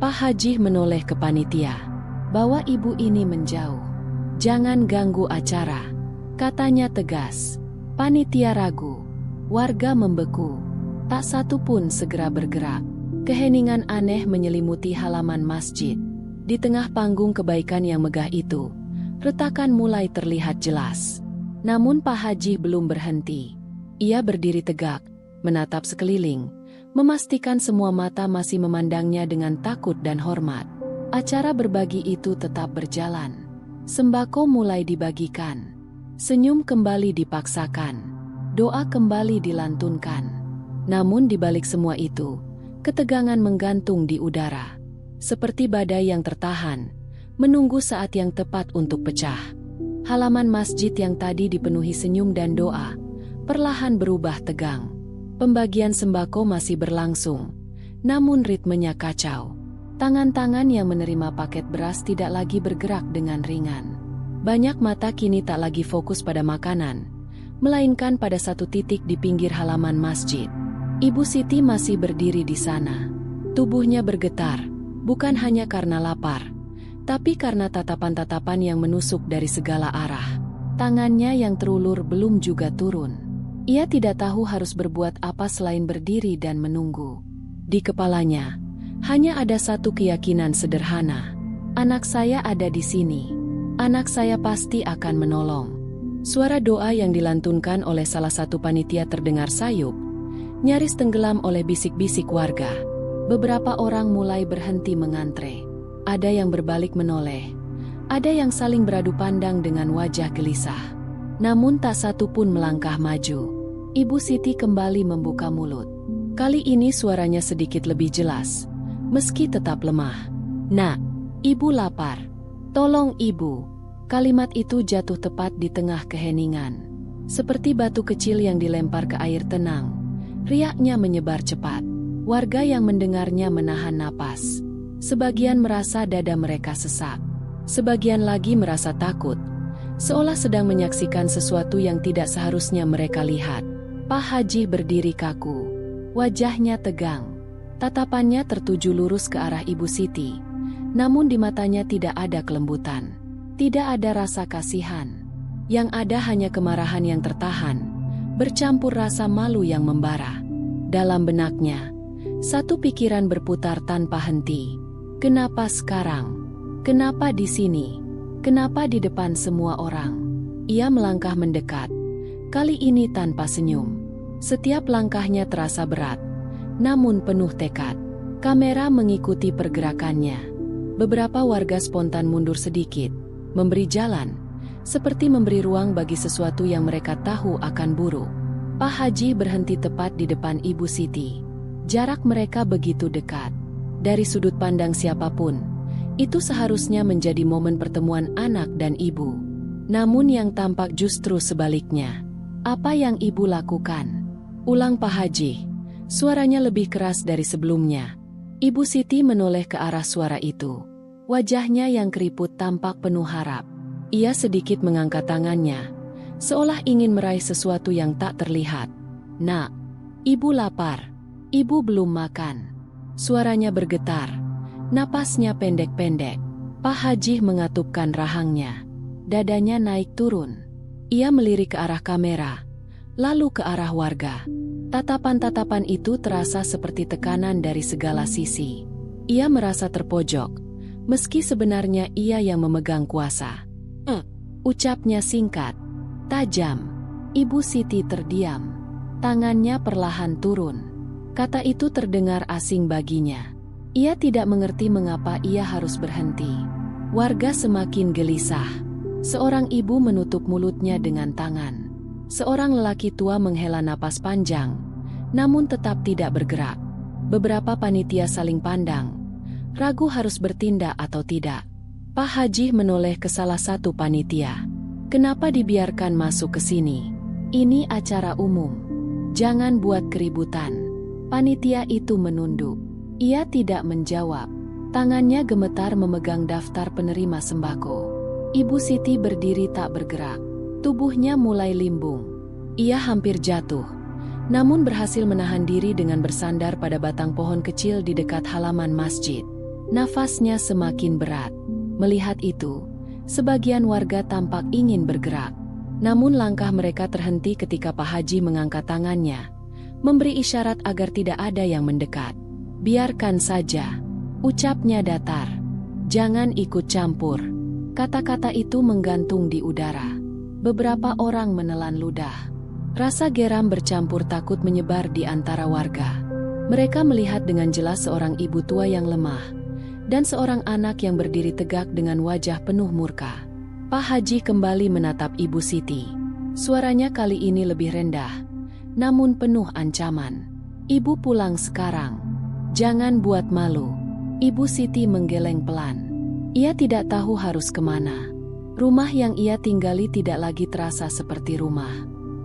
Pak Haji menoleh ke panitia. "Bawa ibu ini menjauh. Jangan ganggu acara," katanya tegas. Panitia ragu. Warga membeku. Tak satu pun segera bergerak. Keheningan aneh menyelimuti halaman masjid. Di tengah panggung kebaikan yang megah itu, retakan mulai terlihat jelas. Namun Pak Haji belum berhenti. Ia berdiri tegak, menatap sekeliling, memastikan semua mata masih memandangnya dengan takut dan hormat. Acara berbagi itu tetap berjalan. Sembako mulai dibagikan. Senyum kembali dipaksakan. Doa kembali dilantunkan. Namun di balik semua itu, ketegangan menggantung di udara. Seperti badai yang tertahan, menunggu saat yang tepat untuk pecah. Halaman masjid yang tadi dipenuhi senyum dan doa, perlahan berubah tegang. Pembagian sembako masih berlangsung, namun ritmenya kacau. Tangan-tangan yang menerima paket beras tidak lagi bergerak dengan ringan. Banyak mata kini tak lagi fokus pada makanan, melainkan pada satu titik di pinggir halaman masjid. Ibu Siti masih berdiri di sana. Tubuhnya bergetar, bukan hanya karena lapar, tapi karena tatapan-tatapan yang menusuk dari segala arah. Tangannya yang terulur belum juga turun. Ia tidak tahu harus berbuat apa selain berdiri dan menunggu. Di kepalanya, hanya ada satu keyakinan sederhana. Anak saya ada di sini. Anak saya pasti akan menolong. Suara doa yang dilantunkan oleh salah satu panitia terdengar sayup, nyaris tenggelam oleh bisik-bisik warga. Beberapa orang mulai berhenti mengantre. Ada yang berbalik menoleh. Ada yang saling beradu pandang dengan wajah gelisah. Namun tak satu pun melangkah maju. Ibu Siti kembali membuka mulut. Kali ini suaranya sedikit lebih jelas, meski tetap lemah. "Nak, ibu lapar. Tolong ibu." Kalimat itu jatuh tepat di tengah keheningan. Seperti batu kecil yang dilempar ke air tenang, riaknya menyebar cepat. Warga yang mendengarnya menahan napas. Sebagian merasa dada mereka sesak. Sebagian lagi merasa takut, seolah sedang menyaksikan sesuatu yang tidak seharusnya mereka lihat. Pak Haji berdiri kaku. Wajahnya tegang. Tatapannya tertuju lurus ke arah Ibu Siti. Namun di matanya tidak ada kelembutan. Tidak ada rasa kasihan. Yang ada hanya kemarahan yang tertahan, bercampur rasa malu yang membara. Dalam benaknya, satu pikiran berputar tanpa henti. Kenapa sekarang? Kenapa di sini? Kenapa di depan semua orang? Ia melangkah mendekat, kali ini tanpa senyum. Setiap langkahnya terasa berat, namun penuh tekad. Kamera mengikuti pergerakannya. Beberapa warga spontan mundur sedikit, memberi jalan, seperti memberi ruang bagi sesuatu yang mereka tahu akan buruk. Pak Haji berhenti tepat di depan Ibu Siti. Jarak mereka begitu dekat. Dari sudut pandang siapapun, itu seharusnya menjadi momen pertemuan anak dan ibu. Namun yang tampak justru sebaliknya. Apa yang ibu lakukan? Ulang Pak Haji. Suaranya lebih keras dari sebelumnya. Ibu Siti menoleh ke arah suara itu. Wajahnya yang keriput tampak penuh harap. Ia sedikit mengangkat tangannya, seolah ingin meraih sesuatu yang tak terlihat. Nak, ibu lapar. Ibu belum makan. Suaranya bergetar. Napasnya pendek-pendek. Pak Haji mengatupkan rahangnya. Dadanya naik turun. Ia melirik ke arah kamera, lalu ke arah warga. Tatapan-tatapan itu terasa seperti tekanan dari segala sisi. Ia merasa terpojok, meski sebenarnya ia yang memegang kuasa. Ucapnya singkat, tajam. Ibu Siti terdiam. Tangannya perlahan turun. Kata itu terdengar asing baginya. Ia tidak mengerti mengapa ia harus berhenti. Warga semakin gelisah. Seorang ibu menutup mulutnya dengan tangan. Seorang lelaki tua menghela napas panjang, namun tetap tidak bergerak. Beberapa panitia saling pandang, ragu harus bertindak atau tidak. Pak Haji menoleh ke salah satu panitia. Kenapa dibiarkan masuk ke sini? Ini acara umum. Jangan buat keributan. Panitia itu menunduk. Ia tidak menjawab. Tangannya gemetar memegang daftar penerima sembako. Ibu Siti berdiri tak bergerak. Tubuhnya mulai limbung. Ia hampir jatuh, namun berhasil menahan diri dengan bersandar pada batang pohon kecil di dekat halaman masjid. Nafasnya semakin berat. Melihat itu, sebagian warga tampak ingin bergerak. Namun langkah mereka terhenti ketika Pak Haji mengangkat tangannya, memberi isyarat agar tidak ada yang mendekat. Biarkan saja, ucapnya datar. Jangan ikut campur. Kata-kata itu menggantung di udara. Beberapa orang menelan ludah. Rasa geram bercampur takut menyebar di antara warga. Mereka melihat dengan jelas seorang ibu tua yang lemah, dan seorang anak yang berdiri tegak dengan wajah penuh murka. Pak Haji kembali menatap Ibu Siti. Suaranya kali ini lebih rendah, namun penuh ancaman. Ibu pulang sekarang. Jangan buat malu. Ibu Siti menggeleng pelan. Ia tidak tahu harus kemana. Rumah yang ia tinggali tidak lagi terasa seperti rumah.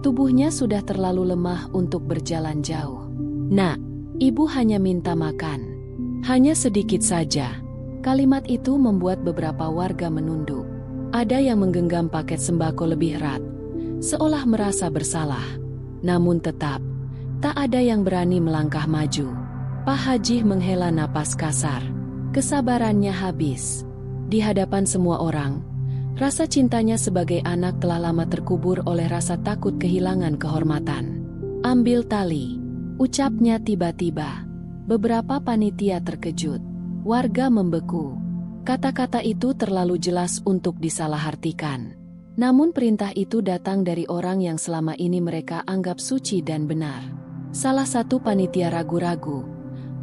Tubuhnya sudah terlalu lemah untuk berjalan jauh. Nak, ibu hanya minta makan. Hanya sedikit saja. Kalimat itu membuat beberapa warga menunduk. Ada yang menggenggam paket sembako lebih erat, seolah merasa bersalah. Namun tetap, tak ada yang berani melangkah maju. Pak Haji menghela napas kasar. Kesabarannya habis. Di hadapan semua orang, rasa cintanya sebagai anak telah lama terkubur oleh rasa takut kehilangan kehormatan. Ambil tali, ucapnya tiba-tiba. Beberapa panitia terkejut. Warga membeku. Kata-kata itu terlalu jelas untuk disalahartikan. Namun perintah itu datang dari orang yang selama ini mereka anggap suci dan benar. Salah satu panitia ragu-ragu,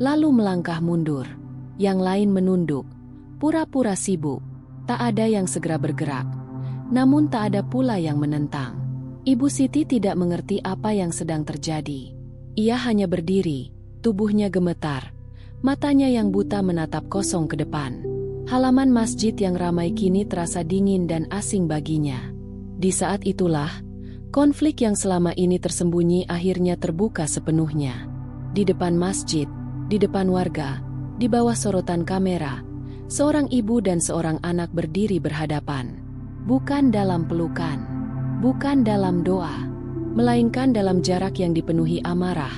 lalu melangkah mundur. Yang lain menunduk, pura-pura sibuk. Tak ada yang segera bergerak. Namun tak ada pula yang menentang. Ibu Siti tidak mengerti apa yang sedang terjadi. Ia hanya berdiri, tubuhnya gemetar. Matanya yang buta menatap kosong ke depan. Halaman masjid yang ramai kini terasa dingin dan asing baginya. Di saat itulah, konflik yang selama ini tersembunyi akhirnya terbuka sepenuhnya. Di depan masjid, di depan warga, di bawah sorotan kamera, seorang ibu dan seorang anak berdiri berhadapan. Bukan dalam pelukan, bukan dalam doa, melainkan dalam jarak yang dipenuhi amarah,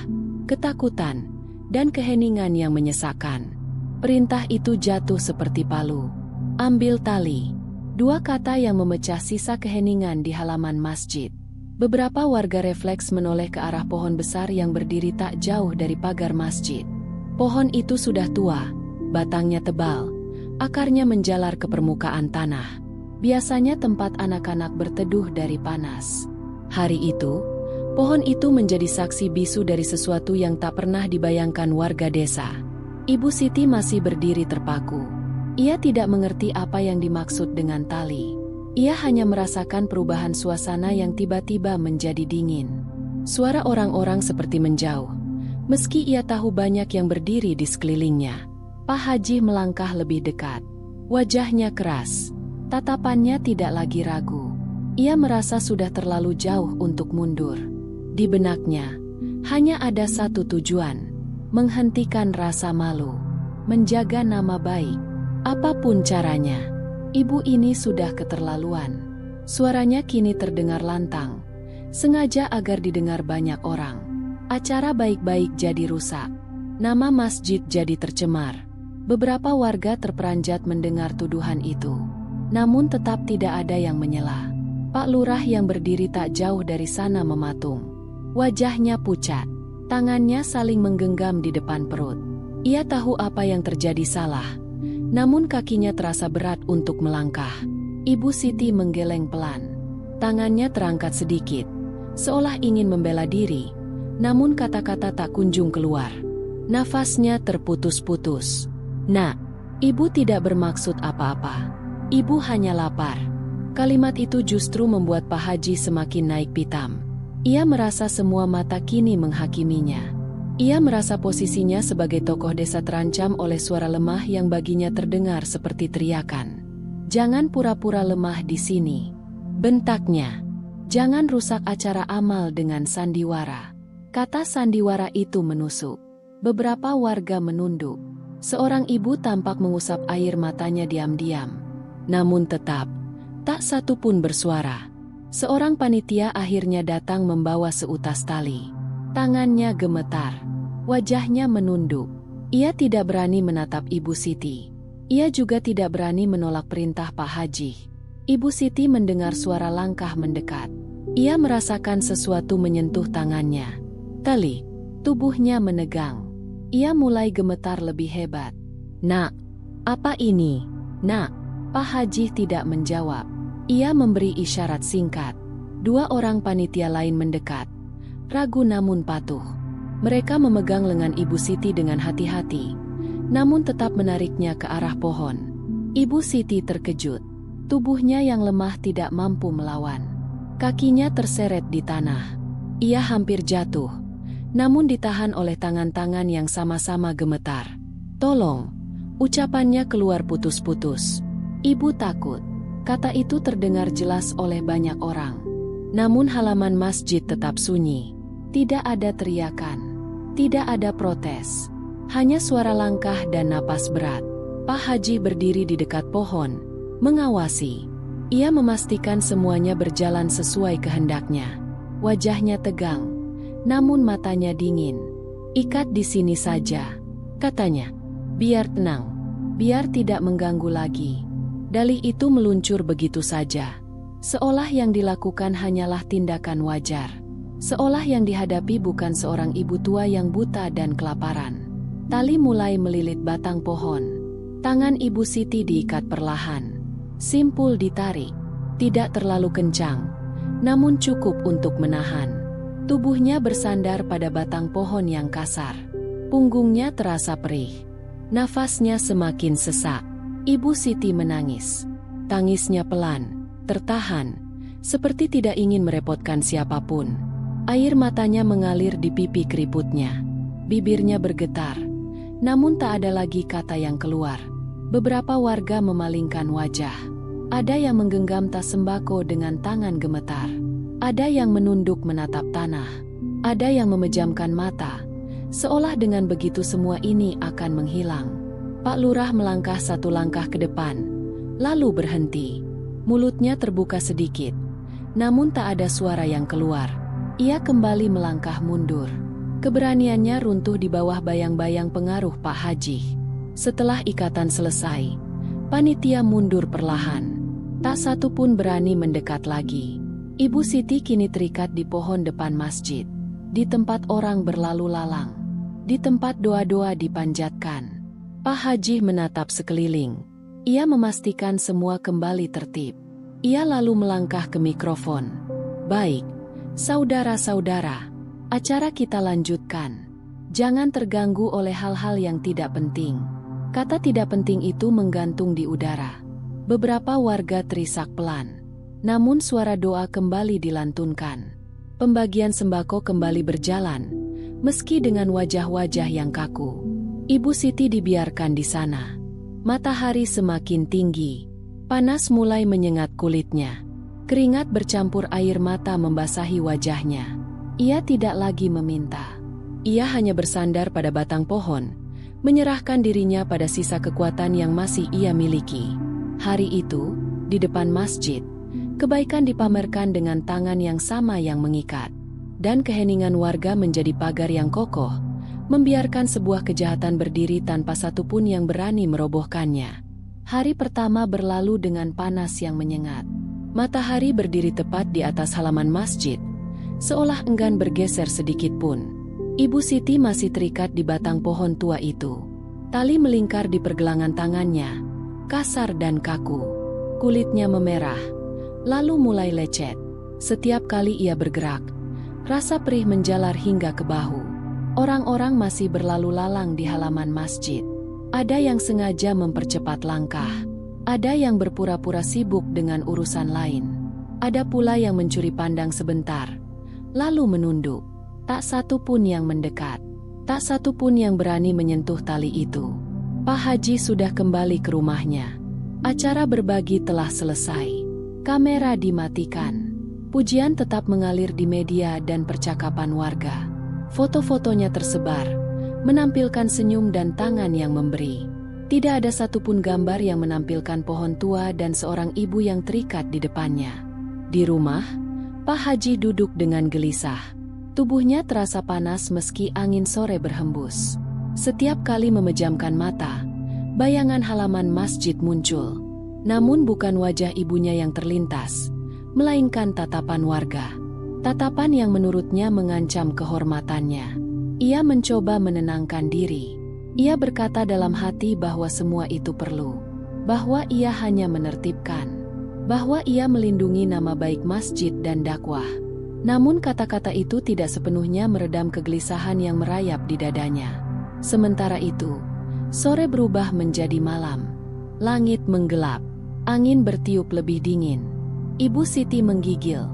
ketakutan, dan keheningan yang menyesakkan. Perintah itu jatuh seperti palu. Ambil tali. Dua kata yang memecah sisa keheningan di halaman masjid. Beberapa warga refleks menoleh ke arah pohon besar yang berdiri tak jauh dari pagar masjid. Pohon itu sudah tua, batangnya tebal, akarnya menjalar ke permukaan tanah. Biasanya tempat anak-anak berteduh dari panas. Hari itu, pohon itu menjadi saksi bisu dari sesuatu yang tak pernah dibayangkan warga desa. Ibu Siti masih berdiri terpaku. Ia tidak mengerti apa yang dimaksud dengan tali. Ia hanya merasakan perubahan suasana yang tiba-tiba menjadi dingin. Suara orang-orang seperti menjauh. Meski ia tahu banyak yang berdiri di sekelilingnya. Pak Haji melangkah lebih dekat. Wajahnya keras. Tatapannya tidak lagi ragu. Ia merasa sudah terlalu jauh untuk mundur. Di benaknya, hanya ada satu tujuan, menghentikan rasa malu, menjaga nama baik. Apapun caranya, ibu ini sudah keterlaluan. Suaranya kini terdengar lantang, sengaja agar didengar banyak orang. Acara baik-baik jadi rusak. Nama masjid jadi tercemar. Beberapa warga terperanjat mendengar tuduhan itu. Namun tetap tidak ada yang menyela. Pak Lurah yang berdiri tak jauh dari sana mematung. Wajahnya pucat. Tangannya saling menggenggam di depan perut. Ia tahu apa yang terjadi salah. Namun kakinya terasa berat untuk melangkah. Ibu Siti menggeleng pelan. Tangannya terangkat sedikit, seolah ingin membela diri. Namun kata-kata tak kunjung keluar. Nafasnya terputus-putus. "Nak, ibu tidak bermaksud apa-apa. Ibu hanya lapar." Kalimat itu justru membuat Pak Haji semakin naik pitam. Ia merasa semua mata kini menghakiminya. Ia merasa posisinya sebagai tokoh desa terancam oleh suara lemah yang baginya terdengar seperti teriakan. "Jangan pura-pura lemah di sini," bentaknya. "Jangan rusak acara amal dengan sandiwara." Kata sandiwara itu menusuk. Beberapa warga menunduk. Seorang ibu tampak mengusap air matanya diam-diam. Namun tetap, tak satu pun bersuara. Seorang panitia akhirnya datang membawa seutas tali. Tangannya gemetar. Wajahnya menunduk. Ia tidak berani menatap Ibu Siti. Ia juga tidak berani menolak perintah Pak Haji. Ibu Siti mendengar suara langkah mendekat. Ia merasakan sesuatu menyentuh tangannya. Tali, tubuhnya menegang. Ia mulai gemetar lebih hebat. "Nak, apa ini? Nak?" Pak Haji tidak menjawab. Ia memberi isyarat singkat. Dua orang panitia lain mendekat. Ragu namun patuh. Mereka memegang lengan Ibu Siti dengan hati-hati, namun tetap menariknya ke arah pohon. Ibu Siti terkejut. Tubuhnya yang lemah tidak mampu melawan. Kakinya terseret di tanah. Ia hampir jatuh, namun ditahan oleh tangan-tangan yang sama-sama gemetar. "Tolong," ucapannya keluar putus-putus. "Ibu takut." Kata itu terdengar jelas oleh banyak orang. Namun halaman masjid tetap sunyi. Tidak ada teriakan. Tidak ada protes. Hanya suara langkah dan napas berat. Pak Haji berdiri di dekat pohon, mengawasi. Ia memastikan semuanya berjalan sesuai kehendaknya. Wajahnya tegang, namun matanya dingin. "Ikat di sini saja," katanya. "Biar tenang, biar tidak mengganggu lagi." Dalih itu meluncur begitu saja. Seolah yang dilakukan hanyalah tindakan wajar. Seolah yang dihadapi bukan seorang ibu tua yang buta dan kelaparan. Tali mulai melilit batang pohon. Tangan Ibu Siti diikat perlahan. Simpul ditarik. Tidak terlalu kencang, namun cukup untuk menahan. Tubuhnya bersandar pada batang pohon yang kasar. Punggungnya terasa perih. Nafasnya semakin sesak. Ibu Siti menangis. Tangisnya pelan, tertahan, seperti tidak ingin merepotkan siapapun. Air matanya mengalir di pipi keriputnya. Bibirnya bergetar, namun tak ada lagi kata yang keluar. Beberapa warga memalingkan wajah. Ada yang menggenggam tas sembako dengan tangan gemetar. Ada yang menunduk menatap tanah. Ada yang memejamkan mata, seolah dengan begitu semua ini akan menghilang. Pak Lurah melangkah satu langkah ke depan, lalu berhenti. Mulutnya terbuka sedikit, namun tak ada suara yang keluar. Ia kembali melangkah mundur. Keberaniannya runtuh di bawah bayang-bayang pengaruh Pak Haji. Setelah ikatan selesai, panitia mundur perlahan. Tak satu pun berani mendekat lagi. Ibu Siti kini terikat di pohon depan masjid, di tempat orang berlalu lalang, di tempat doa-doa dipanjatkan. Pak Haji menatap sekeliling. Ia memastikan semua kembali tertib. Ia lalu melangkah ke mikrofon. "Baik, saudara-saudara, acara kita lanjutkan. Jangan terganggu oleh hal-hal yang tidak penting." Kata tidak penting itu menggantung di udara. Beberapa warga terisak pelan. Namun suara doa kembali dilantunkan. Pembagian sembako kembali berjalan, meski dengan wajah-wajah yang kaku. Ibu Siti dibiarkan di sana. Matahari semakin tinggi. Panas mulai menyengat kulitnya. Keringat bercampur air mata membasahi wajahnya. Ia tidak lagi meminta. Ia hanya bersandar pada batang pohon, menyerahkan dirinya pada sisa kekuatan yang masih ia miliki. Hari itu, di depan masjid, kebaikan dipamerkan dengan tangan yang sama yang mengikat. Dan keheningan warga menjadi pagar yang kokoh, membiarkan sebuah kejahatan berdiri tanpa satupun yang berani merobohkannya. Hari pertama berlalu dengan panas yang menyengat. Matahari berdiri tepat di atas halaman masjid, seolah enggan bergeser sedikit pun. Ibu Siti masih terikat di batang pohon tua itu. Tali melingkar di pergelangan tangannya, kasar dan kaku. Kulitnya memerah, lalu mulai lecet. Setiap kali ia bergerak, rasa perih menjalar hingga ke bahu. Orang-orang masih berlalu lalang di halaman masjid. Ada yang sengaja mempercepat langkah. Ada yang berpura-pura sibuk dengan urusan lain. Ada pula yang mencuri pandang sebentar, lalu menunduk. Tak satu pun yang mendekat. Tak satu pun yang berani menyentuh tali itu. Pak Haji sudah kembali ke rumahnya. Acara berbagi telah selesai. Kamera dimatikan. Pujian tetap mengalir di media dan percakapan warga. Foto-fotonya tersebar, menampilkan senyum dan tangan yang memberi. Tidak ada satupun gambar yang menampilkan pohon tua dan seorang ibu yang terikat di depannya. Di rumah, Pak Haji duduk dengan gelisah. Tubuhnya terasa panas meski angin sore berhembus. Setiap kali memejamkan mata, bayangan halaman masjid muncul. Namun bukan wajah ibunya yang terlintas, melainkan tatapan warga. Tatapan yang menurutnya mengancam kehormatannya. Ia mencoba menenangkan diri. Ia berkata dalam hati bahwa semua itu perlu. Bahwa ia hanya menertibkan. Bahwa ia melindungi nama baik masjid dan dakwah. Namun kata-kata itu tidak sepenuhnya meredam kegelisahan yang merayap di dadanya. Sementara itu, sore berubah menjadi malam. Langit menggelap. Angin bertiup lebih dingin. Ibu Siti menggigil.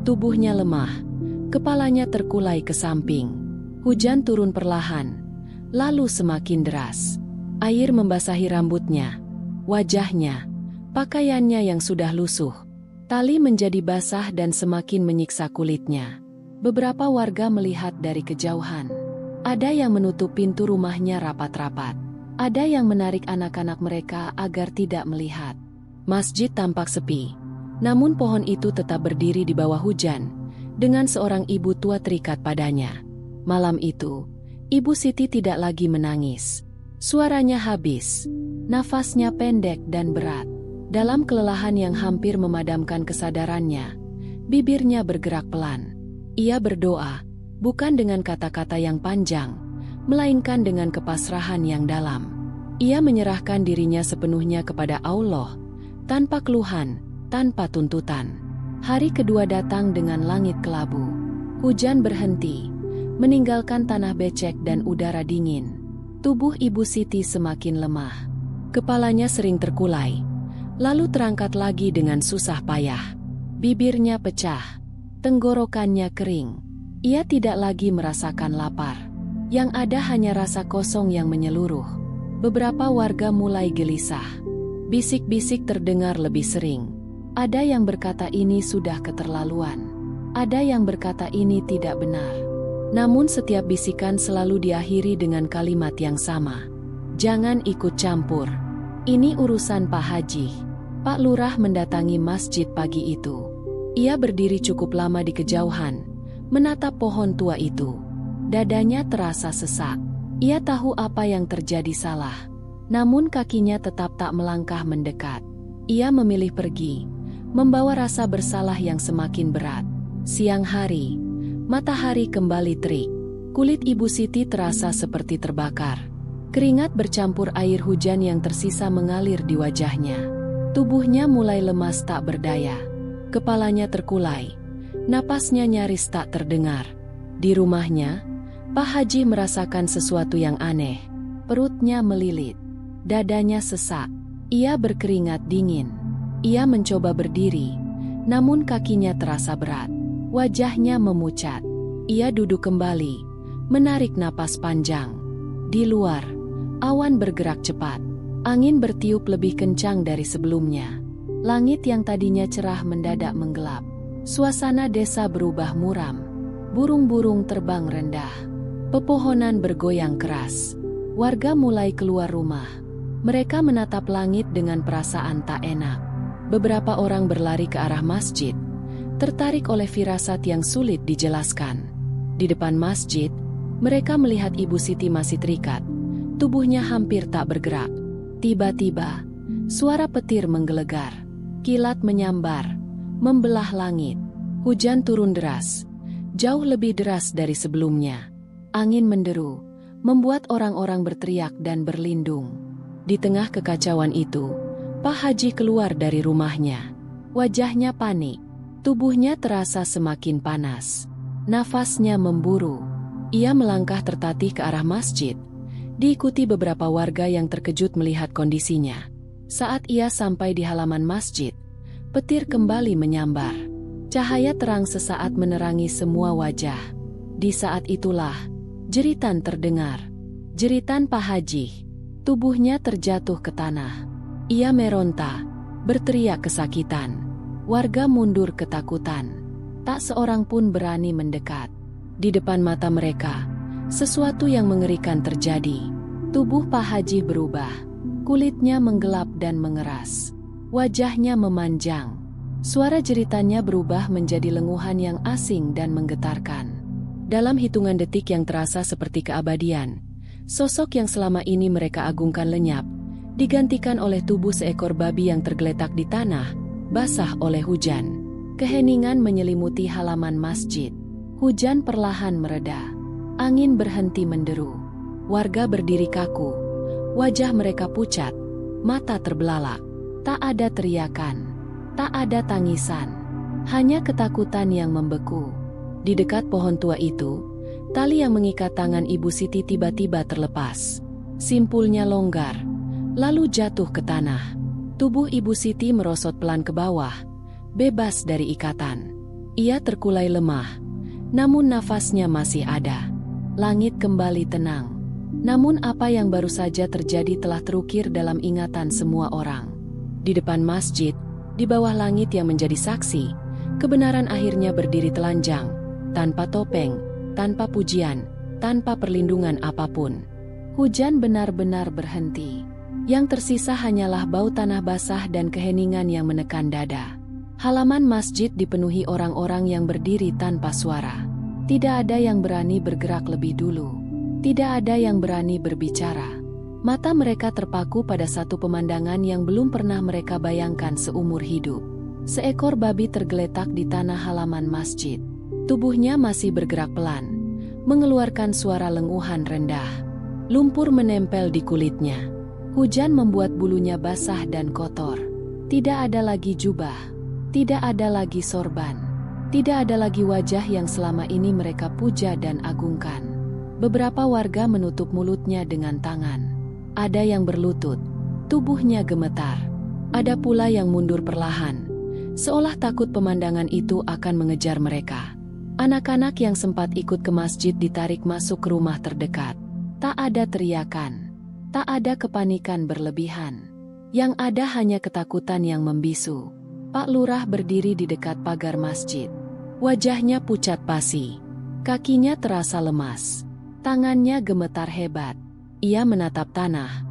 Tubuhnya lemah. Kepalanya terkulai ke samping. Hujan turun perlahan, lalu semakin deras. Air membasahi rambutnya, wajahnya, pakaiannya yang sudah lusuh. Tali menjadi basah dan semakin menyiksa kulitnya. Beberapa warga melihat dari kejauhan. Ada yang menutup pintu rumahnya rapat-rapat. Ada yang menarik anak-anak mereka agar tidak melihat. Masjid tampak sepi. Namun pohon itu tetap berdiri di bawah hujan, dengan seorang ibu tua terikat padanya. Malam itu, Ibu Siti tidak lagi menangis. Suaranya habis, nafasnya pendek dan berat. Dalam kelelahan yang hampir memadamkan kesadarannya, bibirnya bergerak pelan. Ia berdoa, bukan dengan kata-kata yang panjang, melainkan dengan kepasrahan yang dalam. Ia menyerahkan dirinya sepenuhnya kepada Allah, tanpa keluhan, tanpa tuntutan. Hari kedua datang dengan langit kelabu. Hujan berhenti, meninggalkan tanah becek dan udara dingin. Tubuh Ibu Siti semakin lemah. Kepalanya sering terkulai, lalu terangkat lagi dengan susah payah. Bibirnya pecah, tenggorokannya kering. Ia tidak lagi merasakan lapar. Yang ada hanya rasa kosong yang menyeluruh. Beberapa warga mulai gelisah. Bisik-bisik terdengar lebih sering. Ada yang berkata ini sudah keterlaluan. Ada yang berkata ini tidak benar. Namun setiap bisikan selalu diakhiri dengan kalimat yang sama. Jangan ikut campur. Ini urusan Pak Haji. Pak Lurah mendatangi masjid pagi itu. Ia berdiri cukup lama di kejauhan, menatap pohon tua itu. Dadanya terasa sesak. Ia tahu apa yang terjadi salah. Namun kakinya tetap tak melangkah mendekat. Ia memilih pergi, membawa rasa bersalah yang semakin berat. Siang hari, matahari kembali terik. Kulit Ibu Siti terasa seperti terbakar. Keringat bercampur air hujan yang tersisa mengalir di wajahnya. Tubuhnya mulai lemas tak berdaya. Kepalanya terkulai. Napasnya nyaris tak terdengar. Di rumahnya, Pak Haji merasakan sesuatu yang aneh. Perutnya melilit. Dadanya sesak. Ia berkeringat dingin. Ia mencoba berdiri, namun kakinya terasa berat. Wajahnya memucat. Ia duduk kembali, menarik napas panjang. Di luar, awan bergerak cepat. Angin bertiup lebih kencang dari sebelumnya. Langit yang tadinya cerah mendadak menggelap. Suasana desa berubah muram. Burung-burung terbang rendah. Pepohonan bergoyang keras. Warga mulai keluar rumah. Mereka menatap langit dengan perasaan tak enak. Beberapa orang berlari ke arah masjid, tertarik oleh firasat yang sulit dijelaskan. Di depan masjid, mereka melihat Ibu Siti masih terikat. Tubuhnya hampir tak bergerak. Tiba-tiba, suara petir menggelegar. Kilat menyambar, membelah langit. Hujan turun deras, jauh lebih deras dari sebelumnya. Angin menderu, membuat orang-orang berteriak dan berlindung. Di tengah kekacauan itu, Pak Haji keluar dari rumahnya. Wajahnya panik, tubuhnya terasa semakin panas. Nafasnya memburu. Ia melangkah tertatih ke arah masjid, diikuti beberapa warga yang terkejut melihat kondisinya. Saat ia sampai di halaman masjid, petir kembali menyambar. Cahaya terang sesaat menerangi semua wajah. Di saat itulah, jeritan terdengar. Jeritan Pak Haji. Tubuhnya terjatuh ke tanah. Ia meronta, berteriak kesakitan. Warga mundur ketakutan. Tak seorang pun berani mendekat. Di depan mata mereka, sesuatu yang mengerikan terjadi. Tubuh Pak Haji berubah. Kulitnya menggelap dan mengeras. Wajahnya memanjang. Suara jeritannya berubah menjadi lenguhan yang asing dan menggetarkan. Dalam hitungan detik yang terasa seperti keabadian, sosok yang selama ini mereka agungkan lenyap, digantikan oleh tubuh seekor babi yang tergeletak di tanah, basah oleh hujan. Keheningan menyelimuti halaman masjid. Hujan perlahan mereda. Angin berhenti menderu. Warga berdiri kaku. Wajah mereka pucat, mata terbelalak. Tak ada teriakan, tak ada tangisan, hanya ketakutan yang membeku. Di dekat pohon tua itu, tali yang mengikat tangan Ibu Siti tiba-tiba terlepas. Simpulnya longgar, lalu jatuh ke tanah. Tubuh Ibu Siti merosot pelan ke bawah, bebas dari ikatan. Ia terkulai lemah, namun nafasnya masih ada. Langit kembali tenang. Namun apa yang baru saja terjadi telah terukir dalam ingatan semua orang. Di depan masjid, di bawah langit yang menjadi saksi, kebenaran akhirnya berdiri telanjang, tanpa topeng, tanpa pujian, tanpa perlindungan apapun. Hujan benar-benar berhenti. Yang tersisa hanyalah bau tanah basah dan keheningan yang menekan dada. Halaman masjid dipenuhi orang-orang yang berdiri tanpa suara. Tidak ada yang berani bergerak lebih dulu. Tidak ada yang berani berbicara. Mata mereka terpaku pada satu pemandangan yang belum pernah mereka bayangkan seumur hidup. Seekor babi tergeletak di tanah halaman masjid. Tubuhnya masih bergerak pelan, mengeluarkan suara lenguhan rendah. Lumpur menempel di kulitnya. Hujan membuat bulunya basah dan kotor. Tidak ada lagi jubah. Tidak ada lagi sorban. Tidak ada lagi wajah yang selama ini mereka puja dan agungkan. Beberapa warga menutup mulutnya dengan tangan. Ada yang berlutut, tubuhnya gemetar. Ada pula yang mundur perlahan, seolah takut pemandangan itu akan mengejar mereka. Anak-anak yang sempat ikut ke masjid ditarik masuk ke rumah terdekat. Tak ada teriakan, tak ada kepanikan berlebihan. Yang ada hanya ketakutan yang membisu. Pak Lurah berdiri di dekat pagar masjid. Wajahnya pucat pasi, kakinya terasa lemas. Tangannya gemetar hebat. Ia menatap tanah,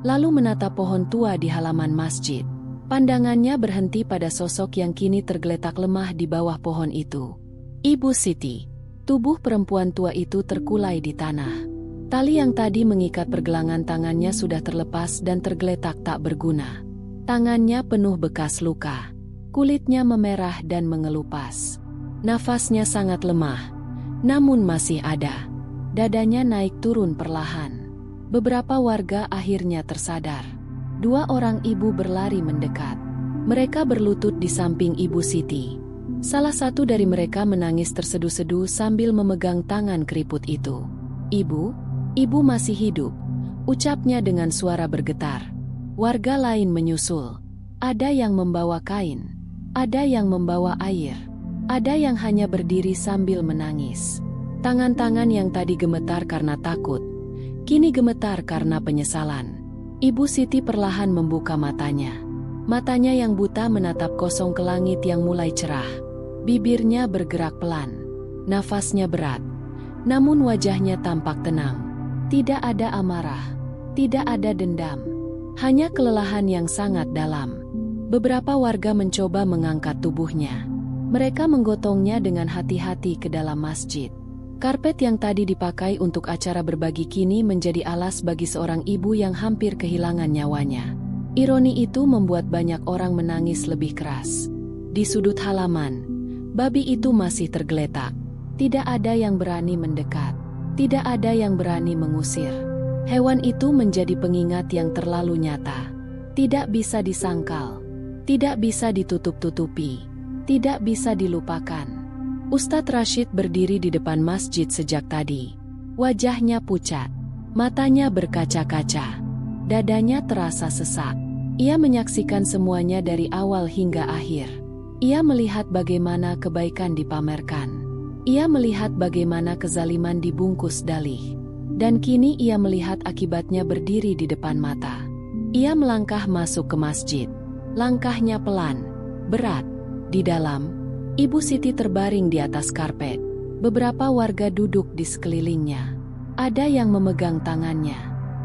lalu menatap pohon tua di halaman masjid. Pandangannya berhenti pada sosok yang kini tergeletak lemah di bawah pohon itu. Ibu Siti. Tubuh perempuan tua itu terkulai di tanah. Tali yang tadi mengikat pergelangan tangannya sudah terlepas dan tergeletak tak berguna. Tangannya penuh bekas luka. Kulitnya memerah dan mengelupas. Nafasnya sangat lemah, namun masih ada. Dadanya naik turun perlahan. Beberapa warga akhirnya tersadar. 2 orang ibu berlari mendekat. Mereka berlutut di samping Ibu Siti. Salah satu dari mereka menangis terseduh-seduh sambil memegang tangan keriput itu. "Ibu, ibu masih hidup," ucapnya dengan suara bergetar. Warga lain menyusul. Ada yang membawa kain, ada yang membawa air, ada yang hanya berdiri sambil menangis. Tangan-tangan yang tadi gemetar karena takut, kini gemetar karena penyesalan. Ibu Siti perlahan membuka matanya. Matanya yang buta menatap kosong ke langit yang mulai cerah. Bibirnya bergerak pelan. Nafasnya berat. Namun wajahnya tampak tenang. Tidak ada amarah. Tidak ada dendam. Hanya kelelahan yang sangat dalam. Beberapa warga mencoba mengangkat tubuhnya. Mereka menggotongnya dengan hati-hati ke dalam masjid. Karpet yang tadi dipakai untuk acara berbagi kini menjadi alas bagi seorang ibu yang hampir kehilangan nyawanya. Ironi itu membuat banyak orang menangis lebih keras. Di sudut halaman, babi itu masih tergeletak. Tidak ada yang berani mendekat. Tidak ada yang berani mengusir. Hewan itu menjadi pengingat yang terlalu nyata. Tidak bisa disangkal. Tidak bisa ditutup-tutupi. Tidak bisa dilupakan. Ustadz Rashid berdiri di depan masjid sejak tadi. Wajahnya pucat. Matanya berkaca-kaca. Dadanya terasa sesak. Ia menyaksikan semuanya dari awal hingga akhir. Ia melihat bagaimana kebaikan dipamerkan. Ia melihat bagaimana kezaliman dibungkus dalih. Dan kini ia melihat akibatnya berdiri di depan mata. Ia melangkah masuk ke masjid. Langkahnya pelan, berat. Di dalam, Ibu Siti terbaring di atas karpet. Beberapa warga duduk di sekelilingnya. Ada yang memegang tangannya.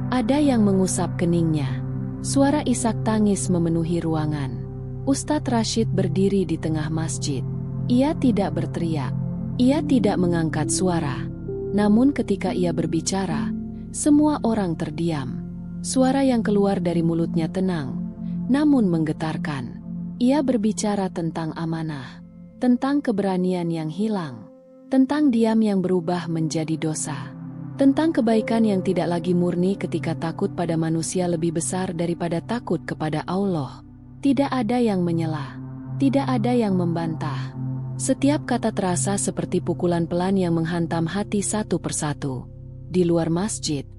Ada yang mengusap keningnya. Suara isak tangis memenuhi ruangan. Ustadz Rashid berdiri di tengah masjid. Ia tidak berteriak. Ia tidak mengangkat suara. Namun ketika ia berbicara, semua orang terdiam. Suara yang keluar dari mulutnya tenang, namun menggetarkan. Ia berbicara tentang amanah, tentang keberanian yang hilang, tentang diam yang berubah menjadi dosa. Tentang kebaikan yang tidak lagi murni ketika takut pada manusia lebih besar daripada takut kepada Allah. Tidak ada yang menyela. Tidak ada yang membantah. Setiap kata terasa seperti pukulan pelan yang menghantam hati satu persatu. Di luar masjid,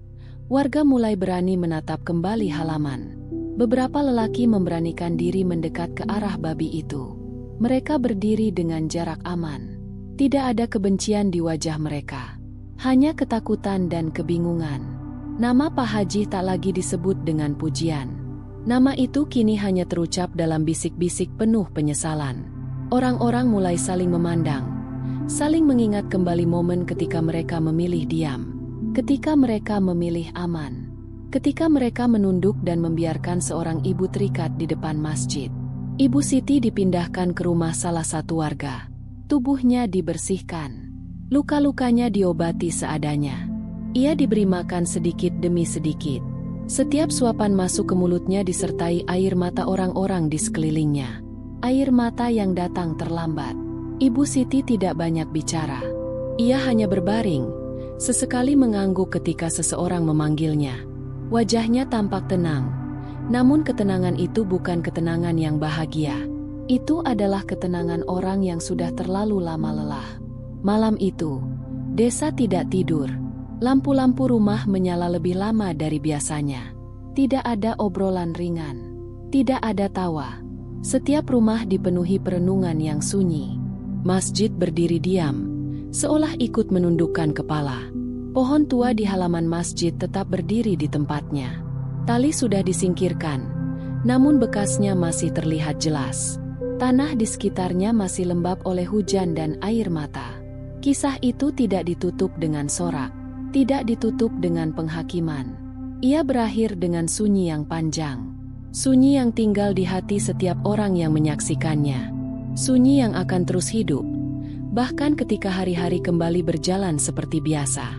warga mulai berani menatap kembali halaman. Beberapa lelaki memberanikan diri mendekat ke arah babi itu. Mereka berdiri dengan jarak aman. Tidak ada kebencian di wajah mereka. Hanya ketakutan dan kebingungan. Nama Pak Haji tak lagi disebut dengan pujian. Nama itu kini hanya terucap dalam bisik-bisik penuh penyesalan. Orang-orang mulai saling memandang, saling mengingat kembali momen ketika mereka memilih diam, ketika mereka memilih aman, ketika mereka menunduk dan membiarkan seorang ibu terikat di depan masjid. Ibu Siti dipindahkan ke rumah salah satu warga. Tubuhnya dibersihkan. Luka-lukanya diobati seadanya. Ia diberi makan sedikit demi sedikit. Setiap suapan masuk ke mulutnya disertai air mata orang-orang di sekelilingnya. Air mata yang datang terlambat. Ibu Siti tidak banyak bicara. Ia hanya berbaring, sesekali mengangguk ketika seseorang memanggilnya. Wajahnya tampak tenang. Namun ketenangan itu bukan ketenangan yang bahagia. Itu adalah ketenangan orang yang sudah terlalu lama lelah. Malam itu, desa tidak tidur. Lampu-lampu rumah menyala lebih lama dari biasanya. Tidak ada obrolan ringan. Tidak ada tawa. Setiap rumah dipenuhi perenungan yang sunyi. Masjid berdiri diam, seolah ikut menundukkan kepala. Pohon tua di halaman masjid tetap berdiri di tempatnya. Tali sudah disingkirkan, namun bekasnya masih terlihat jelas. Tanah di sekitarnya masih lembab oleh hujan dan air mata. Kisah itu tidak ditutup dengan sorak, tidak ditutup dengan penghakiman. Ia berakhir dengan sunyi yang panjang. Sunyi yang tinggal di hati setiap orang yang menyaksikannya. Sunyi yang akan terus hidup, bahkan ketika hari-hari kembali berjalan seperti biasa.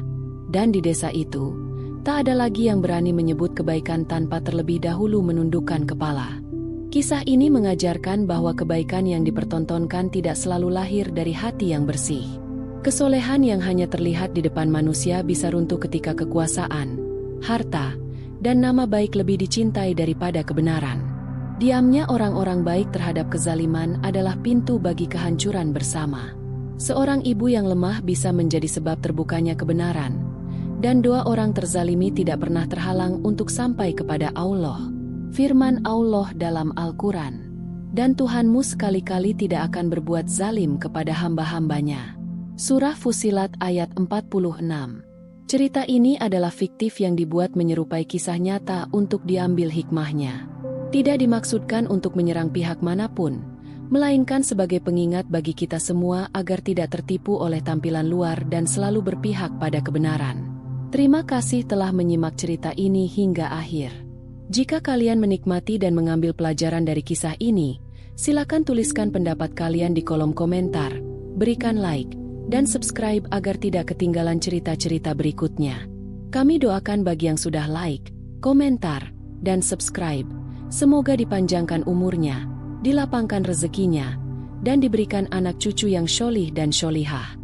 Dan di desa itu, tak ada lagi yang berani menyebut kebaikan tanpa terlebih dahulu menundukkan kepala. Kisah ini mengajarkan bahwa kebaikan yang dipertontonkan tidak selalu lahir dari hati yang bersih. Kesolehan yang hanya terlihat di depan manusia bisa runtuh ketika kekuasaan, harta, dan nama baik lebih dicintai daripada kebenaran. Diamnya orang-orang baik terhadap kezaliman adalah pintu bagi kehancuran bersama. Seorang ibu yang lemah bisa menjadi sebab terbukanya kebenaran, dan dua orang terzalimi tidak pernah terhalang untuk sampai kepada Allah. Firman Allah dalam Al-Quran, "Dan Tuhanmu sekali-kali tidak akan berbuat zalim kepada hamba-hambanya." Surah Fussilat ayat 46. Cerita ini adalah fiktif yang dibuat menyerupai kisah nyata untuk diambil hikmahnya. Tidak dimaksudkan untuk menyerang pihak manapun, melainkan sebagai pengingat bagi kita semua agar tidak tertipu oleh tampilan luar dan selalu berpihak pada kebenaran. Terima kasih telah menyimak cerita ini hingga akhir. Jika kalian menikmati dan mengambil pelajaran dari kisah ini, silakan tuliskan pendapat kalian di kolom komentar, berikan like, dan subscribe agar tidak ketinggalan cerita-cerita berikutnya. Kami doakan bagi yang sudah like, komentar, dan subscribe, semoga dipanjangkan umurnya, dilapangkan rezekinya, dan diberikan anak cucu yang syolih dan syolihah.